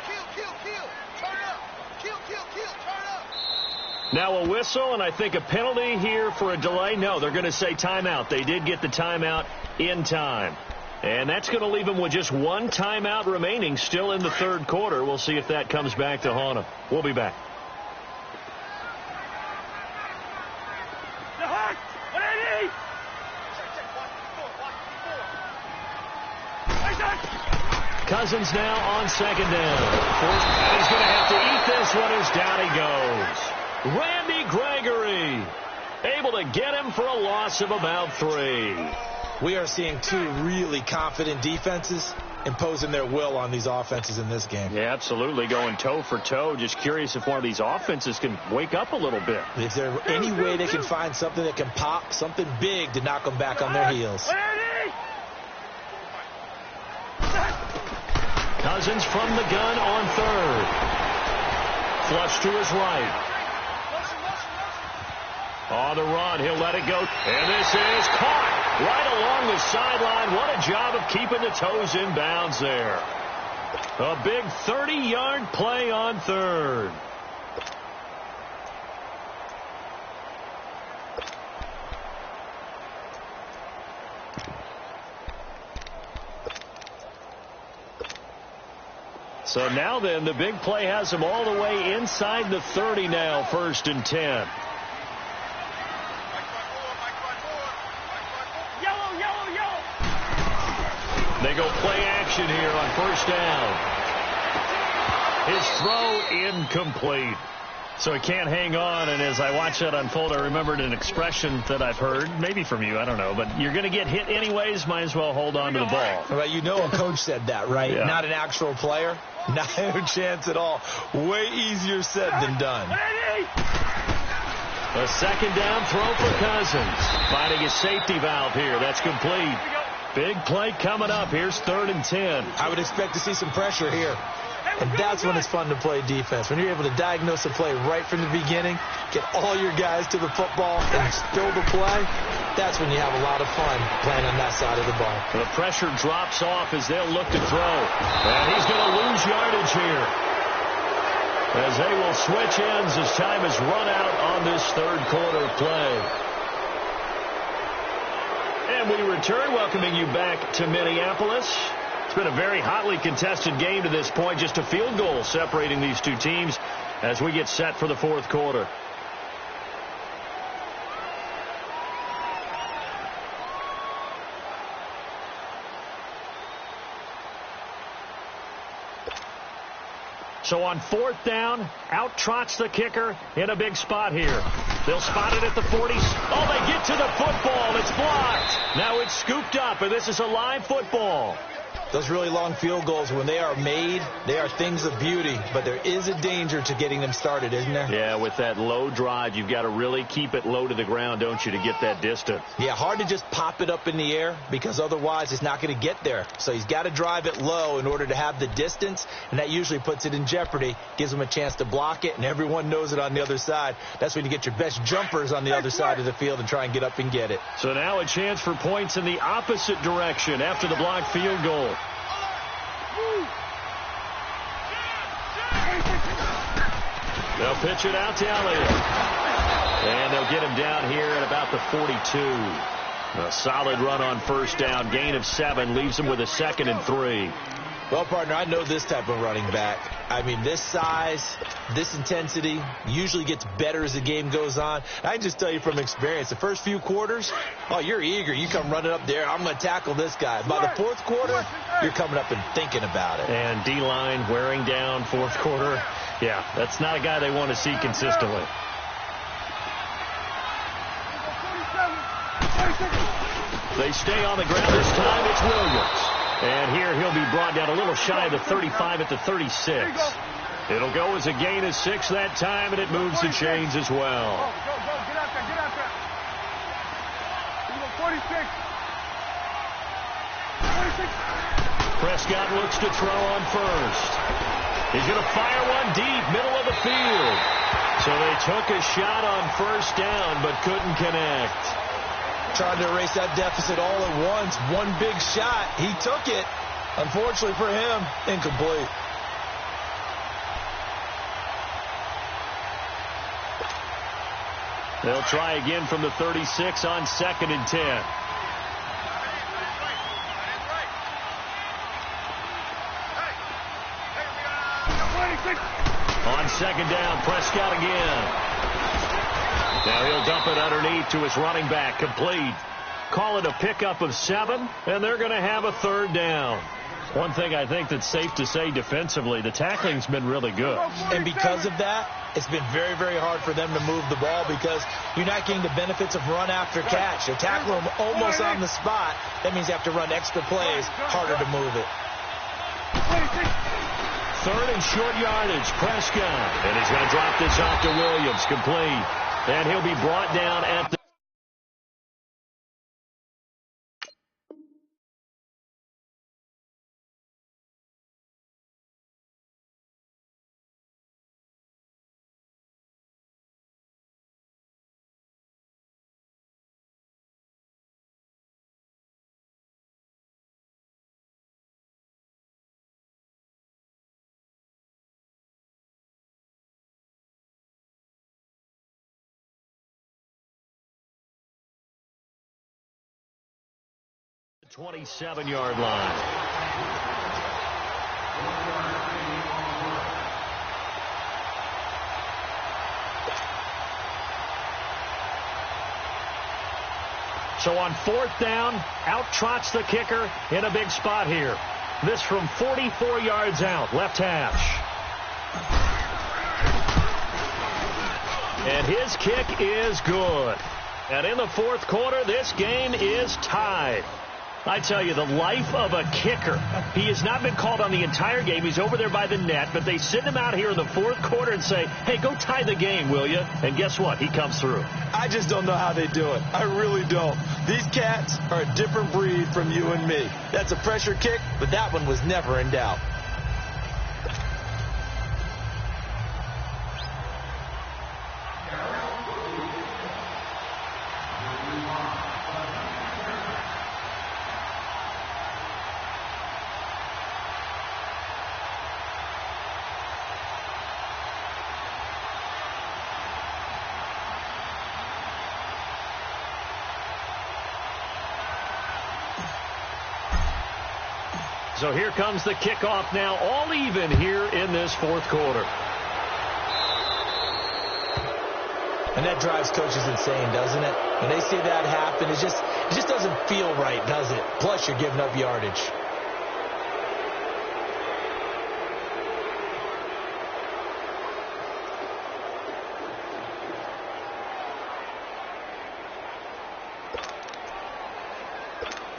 Kill. Turn up. Kill. Turn up. Now a whistle, and I think a penalty here for a delay. No, they're going to say timeout. They did get the timeout in time. And that's going to leave them with just one timeout remaining still in the third quarter. We'll see if that comes back to haunt them. We'll be back. Cousins now on second down. And he's going to have to eat this one as down he goes. Randy Gregory able to get him for a loss of about 3. We are seeing two really confident defenses imposing their will on these offenses in this game. Yeah, absolutely, going toe for toe. Just curious if one of these offenses can wake up a little bit. Is there any way they can find something that can pop, something big to knock them back on their heels? Cousins from the gun on third. Flush to his right. On the run, he'll let it go. And this is caught right along the sideline. What a job of keeping the toes in bounds there. A big 30-yard play on third. So now then, the big play has him all the way inside the 30 now, 1st and 10. They go play action here on 1st down. His throw incomplete. So he can't hang on, and as I watch that unfold, I remembered an expression that I've heard, maybe from you, I don't know, but you're going to get hit anyways, might as well hold on to the ball. Well, you know a coach said that, right? Yeah. Not an actual player. Not a chance at all. Way easier said than done. A second down throw for Cousins. Finding his safety valve here. That's complete. Big play coming up. Here's 3rd and 10. I would expect to see some pressure here. And that's when it's fun to play defense. When you're able to diagnose a play right from the beginning, get all your guys to the football, and spill the play, that's when you have a lot of fun playing on that side of the ball. The pressure drops off as they'll look to throw. And he's going to lose yardage here, as they will switch ends as time is run out on this third quarter play. And we return, welcoming you back to Minneapolis. It's been a very hotly contested game to this point. Just a field goal separating these two teams as we get set for the fourth quarter. So on 4th down, out trots the kicker in a big spot here. They'll spot it at the 40s. Oh, they get to the football. It's blocked. Now it's scooped up, and this is a live football. Those really long field goals, when they are made, they are things of beauty, but there is a danger to getting them started, isn't there? Yeah, with that low drive, you've got to really keep it low to the ground, don't you, to get that distance? Yeah, hard to just pop it up in the air because otherwise it's not going to get there. So he's got to drive it low in order to have the distance, and that usually puts it in jeopardy, gives him a chance to block it, and everyone knows it on the other side. That's when you get your best jumpers on the other side of the field and try and get up and get it. So now a chance for points in the opposite direction after the blocked field goal. They'll pitch it out to Elliott. And they'll get him down here at about the 42. A solid run on first down. Gain of 7 leaves him with a 2nd and 3. Well, partner, I know this type of running back. I mean, this size, this intensity usually gets better as the game goes on. I can just tell you from experience, the first few quarters, oh, you're eager. You come running up there, I'm going to tackle this guy. By the fourth quarter, you're coming up and thinking about it. And D-line wearing down fourth quarter. Yeah, that's not a guy they want to see consistently. They stay on the ground this time. It's Williams. And here he'll be brought down a little shy of the 35 at the 36. It'll go as a gain of 6 that time, and it moves the chains as well. Go, get out there, get out there. 46. Prescott looks to throw on first. He's going to fire one deep, middle of the field. So they took a shot on first down, but couldn't connect. Trying to erase that deficit all at once. One big shot. He took it. Unfortunately for him, incomplete. They'll try again from the 36 on 2nd and 10. On 2nd down, Prescott again. Now he'll dump it underneath to his running back. Complete. Call it a pickup of 7, and they're going to have a 3rd down. One thing I think that's safe to say defensively, the tackling's been really good. And because of that, it's been very, very hard for them to move the ball because you're not getting the benefits of run after catch. You tackle them almost on the spot. That means you have to run extra plays, harder to move it. 3rd and short yardage, Prescott. And he's going to drop this off to Williams. Complete. And he'll be brought down at the... the 27-yard line. So on 4th down, out trots the kicker in a big spot here. This from 44 yards out, left hash. And his kick is good. And in the 4th quarter, this game is tied. I tell you, the life of a kicker. He has not been called on the entire game. He's over there by the net, but they send him out here in the 4th quarter and say, hey, go tie the game, will you? And guess what? He comes through. I just don't know how they do it. I really don't. These cats are a different breed from you and me. That's a pressure kick, but that one was never in doubt. So here comes the kickoff now, all even here in this 4th quarter. And that drives coaches insane, doesn't it? When they see that happen, it just doesn't feel right, does it? Plus, you're giving up yardage.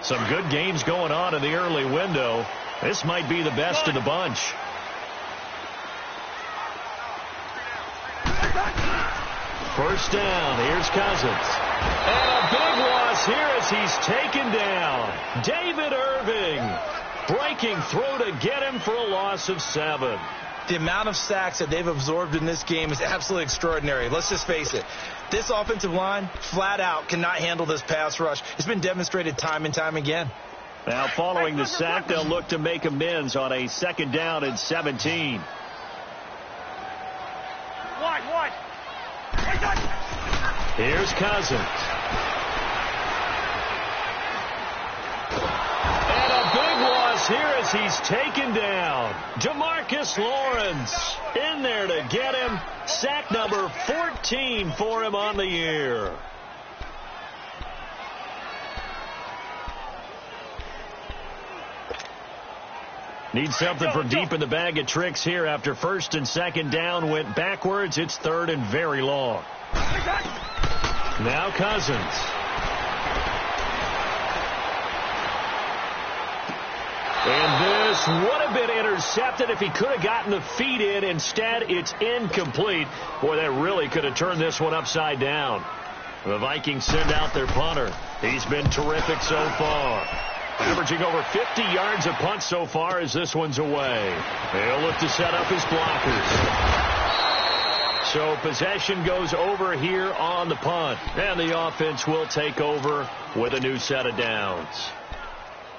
Some good games going on in the early window. This might be the best of the bunch. First down. Here's Cousins. And a big loss here as he's taken down. David Irving breaking through to get him for a loss of 7. The amount of sacks that they've absorbed in this game is absolutely extraordinary. Let's just face it. This offensive line, flat out, cannot handle this pass rush. It's been demonstrated time and time again. Now, following the sack, they'll look to make amends on a 2nd down and 17. Wide. Here's Cousins. And a big loss here as he's taken down. DeMarcus Lawrence in there to get him. Sack number 14 for him on the year. Need something from deep in the bag of tricks here after 1st and 2nd down went backwards. It's 3rd and very long. Now Cousins. And this would have been intercepted if he could have gotten the feet in. Instead, it's incomplete. Boy, that really could have turned this one upside down. The Vikings send out their punter. He's been terrific so far. Averaging over 50 yards a punt so far as this one's away. They'll look to set up his blockers. So possession goes over here on the punt. And the offense will take over with a new set of downs.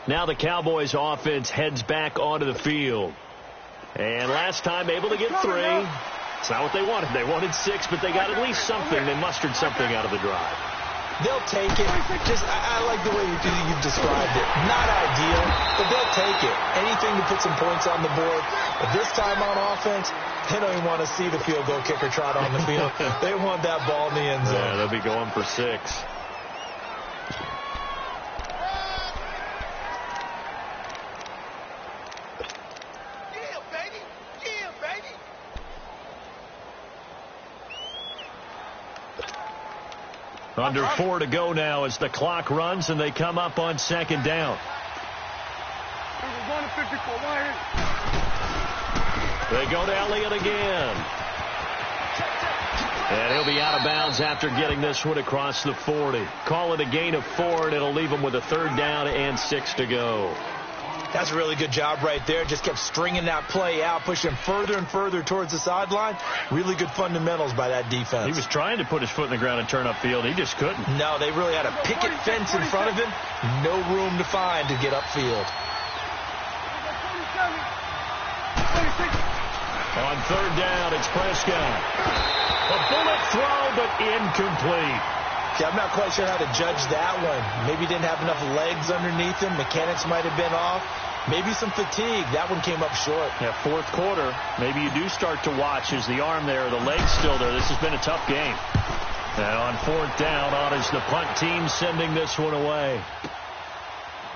Now the Cowboys offense heads back onto the field. And last time able to get 3. It's not what they wanted. They wanted 6, but they got at least something. They mustered something out of the drive. They'll take it. I like the way you've described it. Not ideal, but they'll take it. Anything to put some points on the board. But this time on offense, they don't even want to see the field goal kicker trot on the field. They want that ball in the end zone. Yeah, they'll be going for 6. Under 4 to go now as the clock runs and they come up on 2nd down. They go to Elliott again. And he'll be out of bounds after getting this one across the 40. Call it a gain of 4, and it'll leave him with a 3rd down and 6 to go. That's a really good job right there. Just kept stringing that play out, pushing further and further towards the sideline. Really good fundamentals by that defense. He was trying to put his foot in the ground and turn upfield. He just couldn't. No, they really had a picket fence in front of him. No room to find to get upfield. On 3rd down, it's Prescott. A bullet throw, but incomplete. Yeah, I'm not quite sure how to judge that one. Maybe he didn't have enough legs underneath him. Mechanics might have been off. Maybe some fatigue. That one came up short. Yeah, 4th quarter. Maybe you do start to watch. Is the arm there, the leg's still there? This has been a tough game. And on 4th down, on is the punt team sending this one away.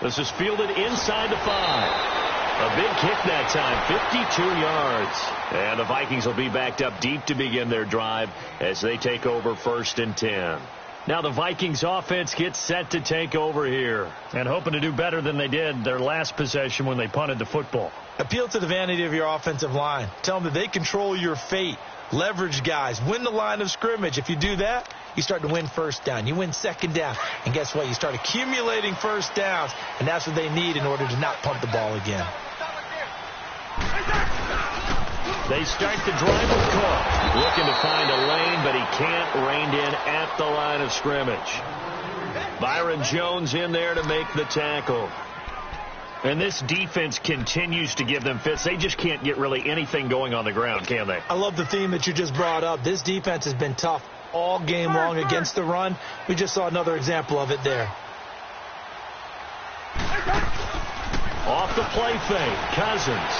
This is fielded inside the 5. A big kick that time, 52 yards. And the Vikings will be backed up deep to begin their drive as they take over 1st and 10. Now the Vikings offense gets set to take over here and hoping to do better than they did their last possession when they punted the football. Appeal to the vanity of your offensive line. Tell them that they control your fate. Leverage guys. Win the line of scrimmage. If you do that, you start to win 1st down. You win 2nd down. And guess what? You start accumulating 1st downs. And that's what they need in order to not punt the ball again. They start the drive with Cook. Looking to find a lane, but he can't. Reined in at the line of scrimmage. Byron Jones in there to make the tackle. And this defense continues to give them fits. They just can't get really anything going on the ground, can they? I love the theme that you just brought up. This defense has been tough all game long against the run. We just saw another example of it there. Off the play fake, Cousins.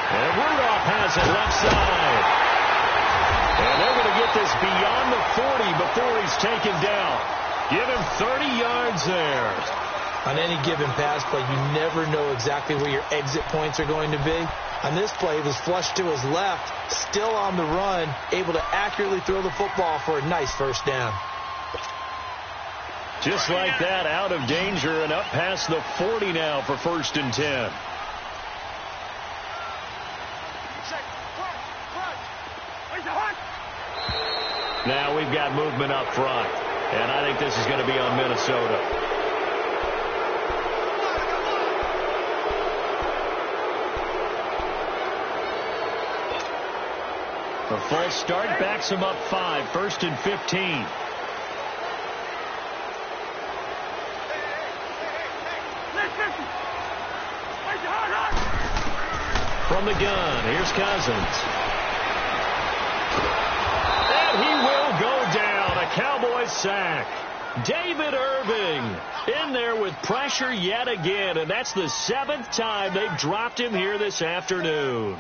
And Rudolph has it left side. And they're going to get this beyond the 40 before he's taken down. Give him 30 yards there. On any given pass play, you never know exactly where your exit points are going to be. On this play, it was flushed to his left, still on the run, able to accurately throw the football for a nice 1st down. Just like that, out of danger and up past the 40 now for 1st and 10. Now we've got movement up front, and I think this is going to be on Minnesota. A false start backs him up 5, 1st and 15. From the gun, here's Cousins. And he will go down. A Cowboys sack. David Irving in there with pressure yet again, and that's the 7th time they've dropped him here this afternoon.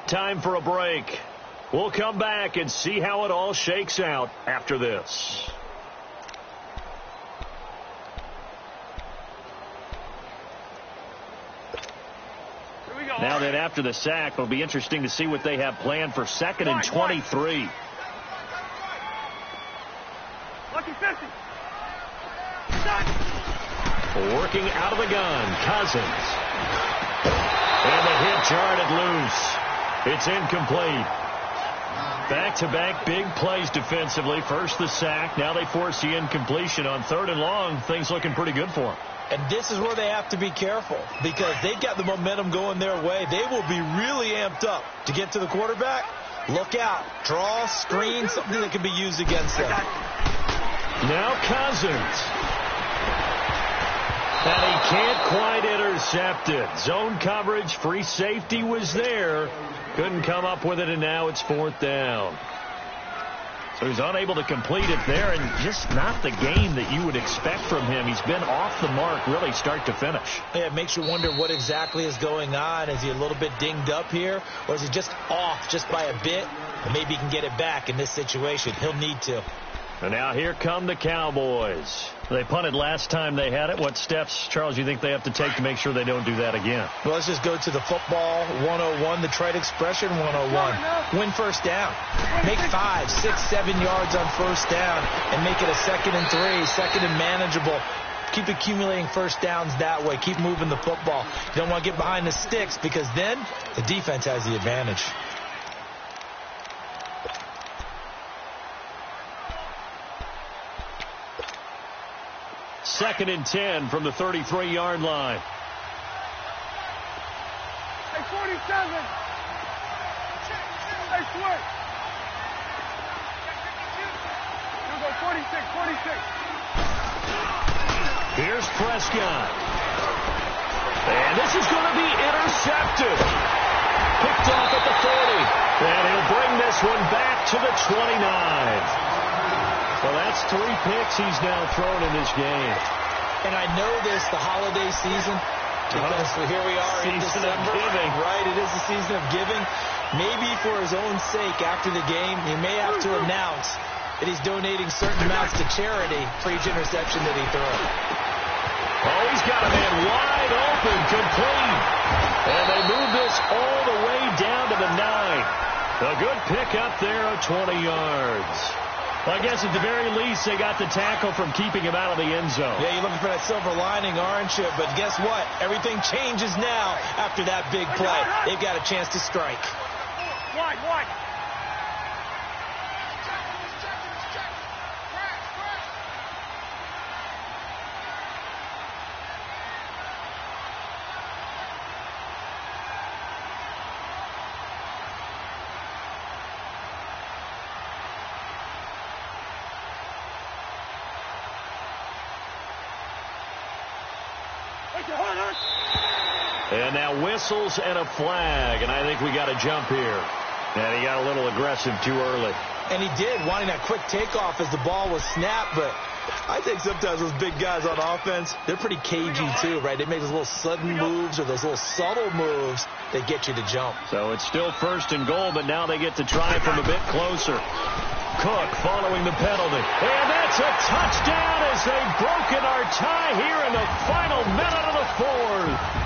Time for a break. We'll come back and see how it all shakes out after this. Now that after the sack, it'll be interesting to see what they have planned for 2nd and 23. Working out of the gun, Cousins. And the hit jarred loose. It's incomplete. Back-to-back big plays defensively. First the sack. Now they force the incompletion on 3rd and long. Things looking pretty good for them. And this is where they have to be careful because they've got the momentum going their way. They will be really amped up to get to the quarterback. Look out. Draw, screen, something that can be used against them. Now Cousins. And he can't quite intercept it. Zone coverage, free safety was there. Couldn't come up with it, and now it's 4th down. So he's unable to complete it there, and just not the game that you would expect from him. He's been off the mark really start to finish. Yeah, it makes you wonder what exactly is going on. Is he a little bit dinged up here, or is he just off just by a bit? And maybe he can get it back in this situation. He'll need to. And now here come the Cowboys. They punted last time they had it. What steps, Charles, you think they have to take to make sure they don't do that again? Well, let's just go to the football 101, the trite expression 101. Win first down. Make 5, 6, 7 yards on first down and make it a 2nd and 3, 2nd and manageable. Keep accumulating first downs that way. Keep moving the football. You don't want to get behind the sticks because then the defense has the advantage. Second and 10 from the 33-yard line. Hey, 47. Hey, switch. You go 46, 46. Here's Prescott. And this is going to be intercepted. Picked off at the 40. And he'll bring this one back to the 29. So that's 3 picks he's now thrown in this game. And I know this, the holiday season, because here we are in December. Giving. Right, it is the season of giving. Maybe for his own sake after the game, he may have to announce that he's donating certain amounts to charity for each interception that he throws. Oh, he's got a man wide open, complete. And they move this all the way down to the 9. A good pick up there of 20 yards. Well, I guess at the very least, they got the tackle from keeping him out of the end zone. Yeah, you're looking for that silver lining, aren't you? But guess what? Everything changes now after that big play. They've got a chance to strike. Wide. And now whistles and a flag, and I think we got a jump here. And he got a little aggressive too early. And he did, wanting that quick takeoff as the ball was snapped, but I think sometimes those big guys on offense, they're pretty cagey too, right? They make those little sudden moves or those little subtle moves that get you to jump. So it's still 1st and goal, but now they get to try from a bit closer. Cook following the penalty. And that's a touchdown as they've broken our tie here in the final minute of the 4th.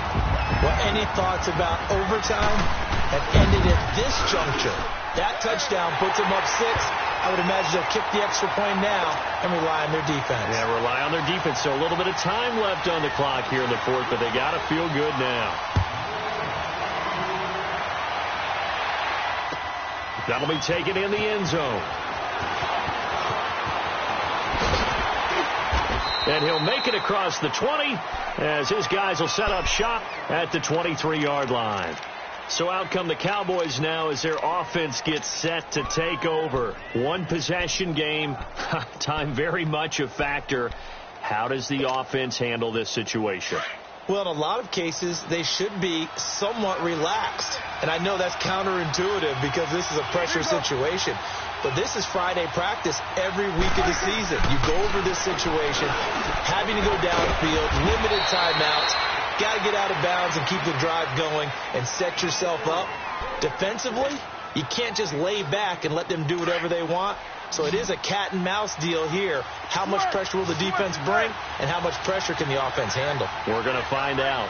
Well, any thoughts about overtime have ended at this juncture. That touchdown puts them up 6. I would imagine they'll kick the extra point now and rely on their defense. Yeah, rely on their defense. So a little bit of time left on the clock here in the fourth, but they got to feel good now. That'll be taken in the end zone. And he'll make it across the 20 as his guys will set up shop at the 23-yard line. So out come the Cowboys now as their offense gets set to take over. One possession game, time very much a factor. How does the offense handle this situation? Well, in a lot of cases, they should be somewhat relaxed. And I know that's counterintuitive because this is a pressure situation. But this is Friday practice every week of the season. You go over this situation, having to go downfield, limited timeouts, got to get out of bounds and keep the drive going and set yourself up. Defensively, you can't just lay back and let them do whatever they want. So it is a cat and mouse deal here. How much pressure will the defense bring and how much pressure can the offense handle? We're going to find out.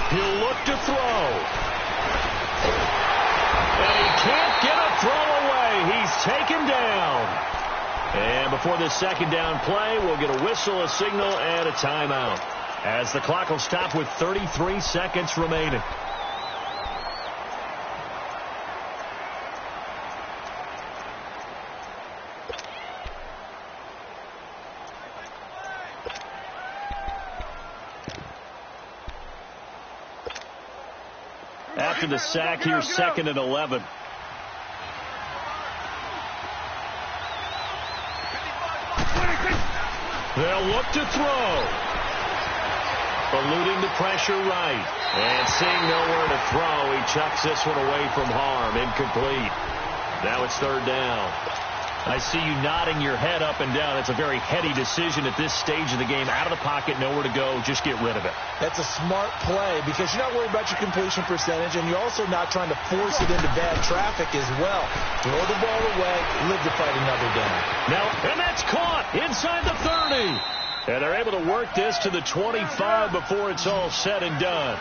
He'll look to throw. And he can't get a throw away. He's taken down. And before this second down play, we'll get a whistle, a signal, and a timeout, as the clock will stop with 33 seconds remaining. After the sack, here's 2nd and 11. They'll look to throw. Eluding the pressure right. And seeing nowhere to throw, he chucks this one away from harm. Incomplete. Now it's 3rd down. I see you nodding your head up and down. It's a very heady decision at this stage of the game. Out of the pocket, nowhere to go. Just get rid of it. That's a smart play because you're not worried about your completion percentage, and you're also not trying to force it into bad traffic as well. Throw the ball away, live to fight another down. Now, and that's caught inside the 30. And they're able to work this to the 25 before it's all said and done.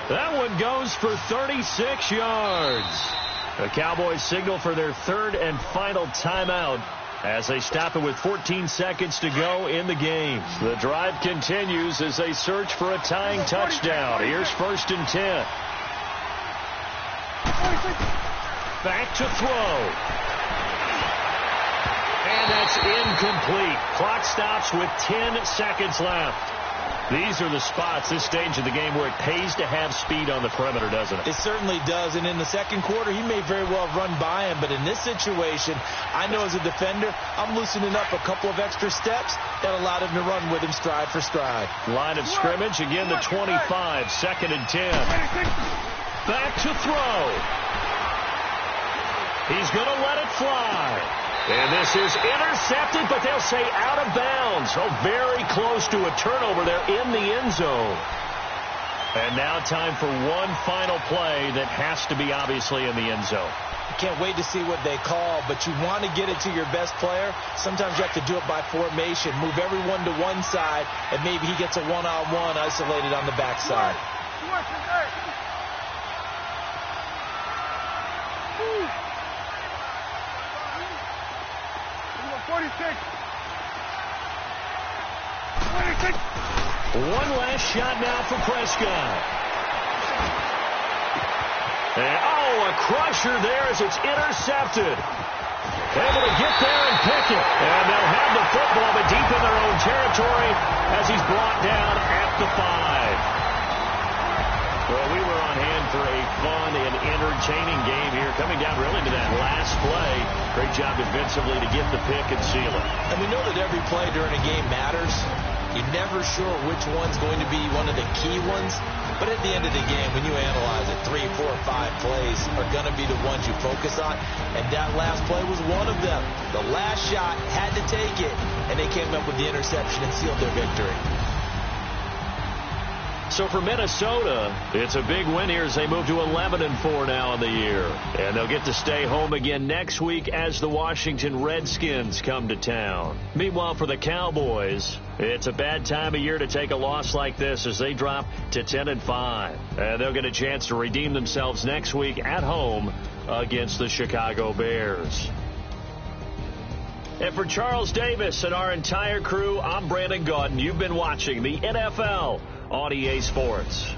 That one goes for 36 yards. The Cowboys signal for their 3rd and final timeout as they stop it with 14 seconds to go in the game. The drive continues as they search for a tying touchdown. Here's 1st and 10. Back to throw. And that's incomplete. Clock stops with 10 seconds left. These are the spots, this stage of the game, where it pays to have speed on the perimeter, doesn't it? It certainly does. And in the second quarter, he may very well have run by him. But in this situation, I know as a defender, I'm loosening up a couple of extra steps that allowed him to run with him stride for stride. Line of scrimmage, again the 25, 2nd and 10. Back to throw. He's going to let it fly. And this is intercepted, but they'll say out of bounds. So very close to a turnover there in the end zone. And now time for one final play that has to be obviously in the end zone. You can't wait to see what they call, but you want to get it to your best player. Sometimes you have to do it by formation. Move everyone to one side, and maybe he gets a one-on-one isolated on the backside. 46. One last shot now for Prescott. And, a crusher there as it's intercepted. Able to get there and pick it. And they'll have the football, but deep in their own territory as he's brought down at the 5. Well, we were on hand for a fun and entertaining game here. Coming down really to that last play. Great job defensively to get the pick and seal it. And we know that every play during a game matters. You're never sure which one's going to be one of the key ones. But at the end of the game, when you analyze it, 3, 4, 5 plays are going to be the ones you focus on. And that last play was one of them. The last shot had to take it. And they came up with the interception and sealed their victory. So for Minnesota, it's a big win here as they move to 11-4 now in the year. And they'll get to stay home again next week as the Washington Redskins come to town. Meanwhile, for the Cowboys, It's a bad time of year to take a loss like this as they drop to 10-5. They'll get a chance to redeem themselves next week at home against the Chicago Bears. And for Charles Davis and our entire crew, I'm Brandon Gaudin. You've been watching the NFL on EA Sports.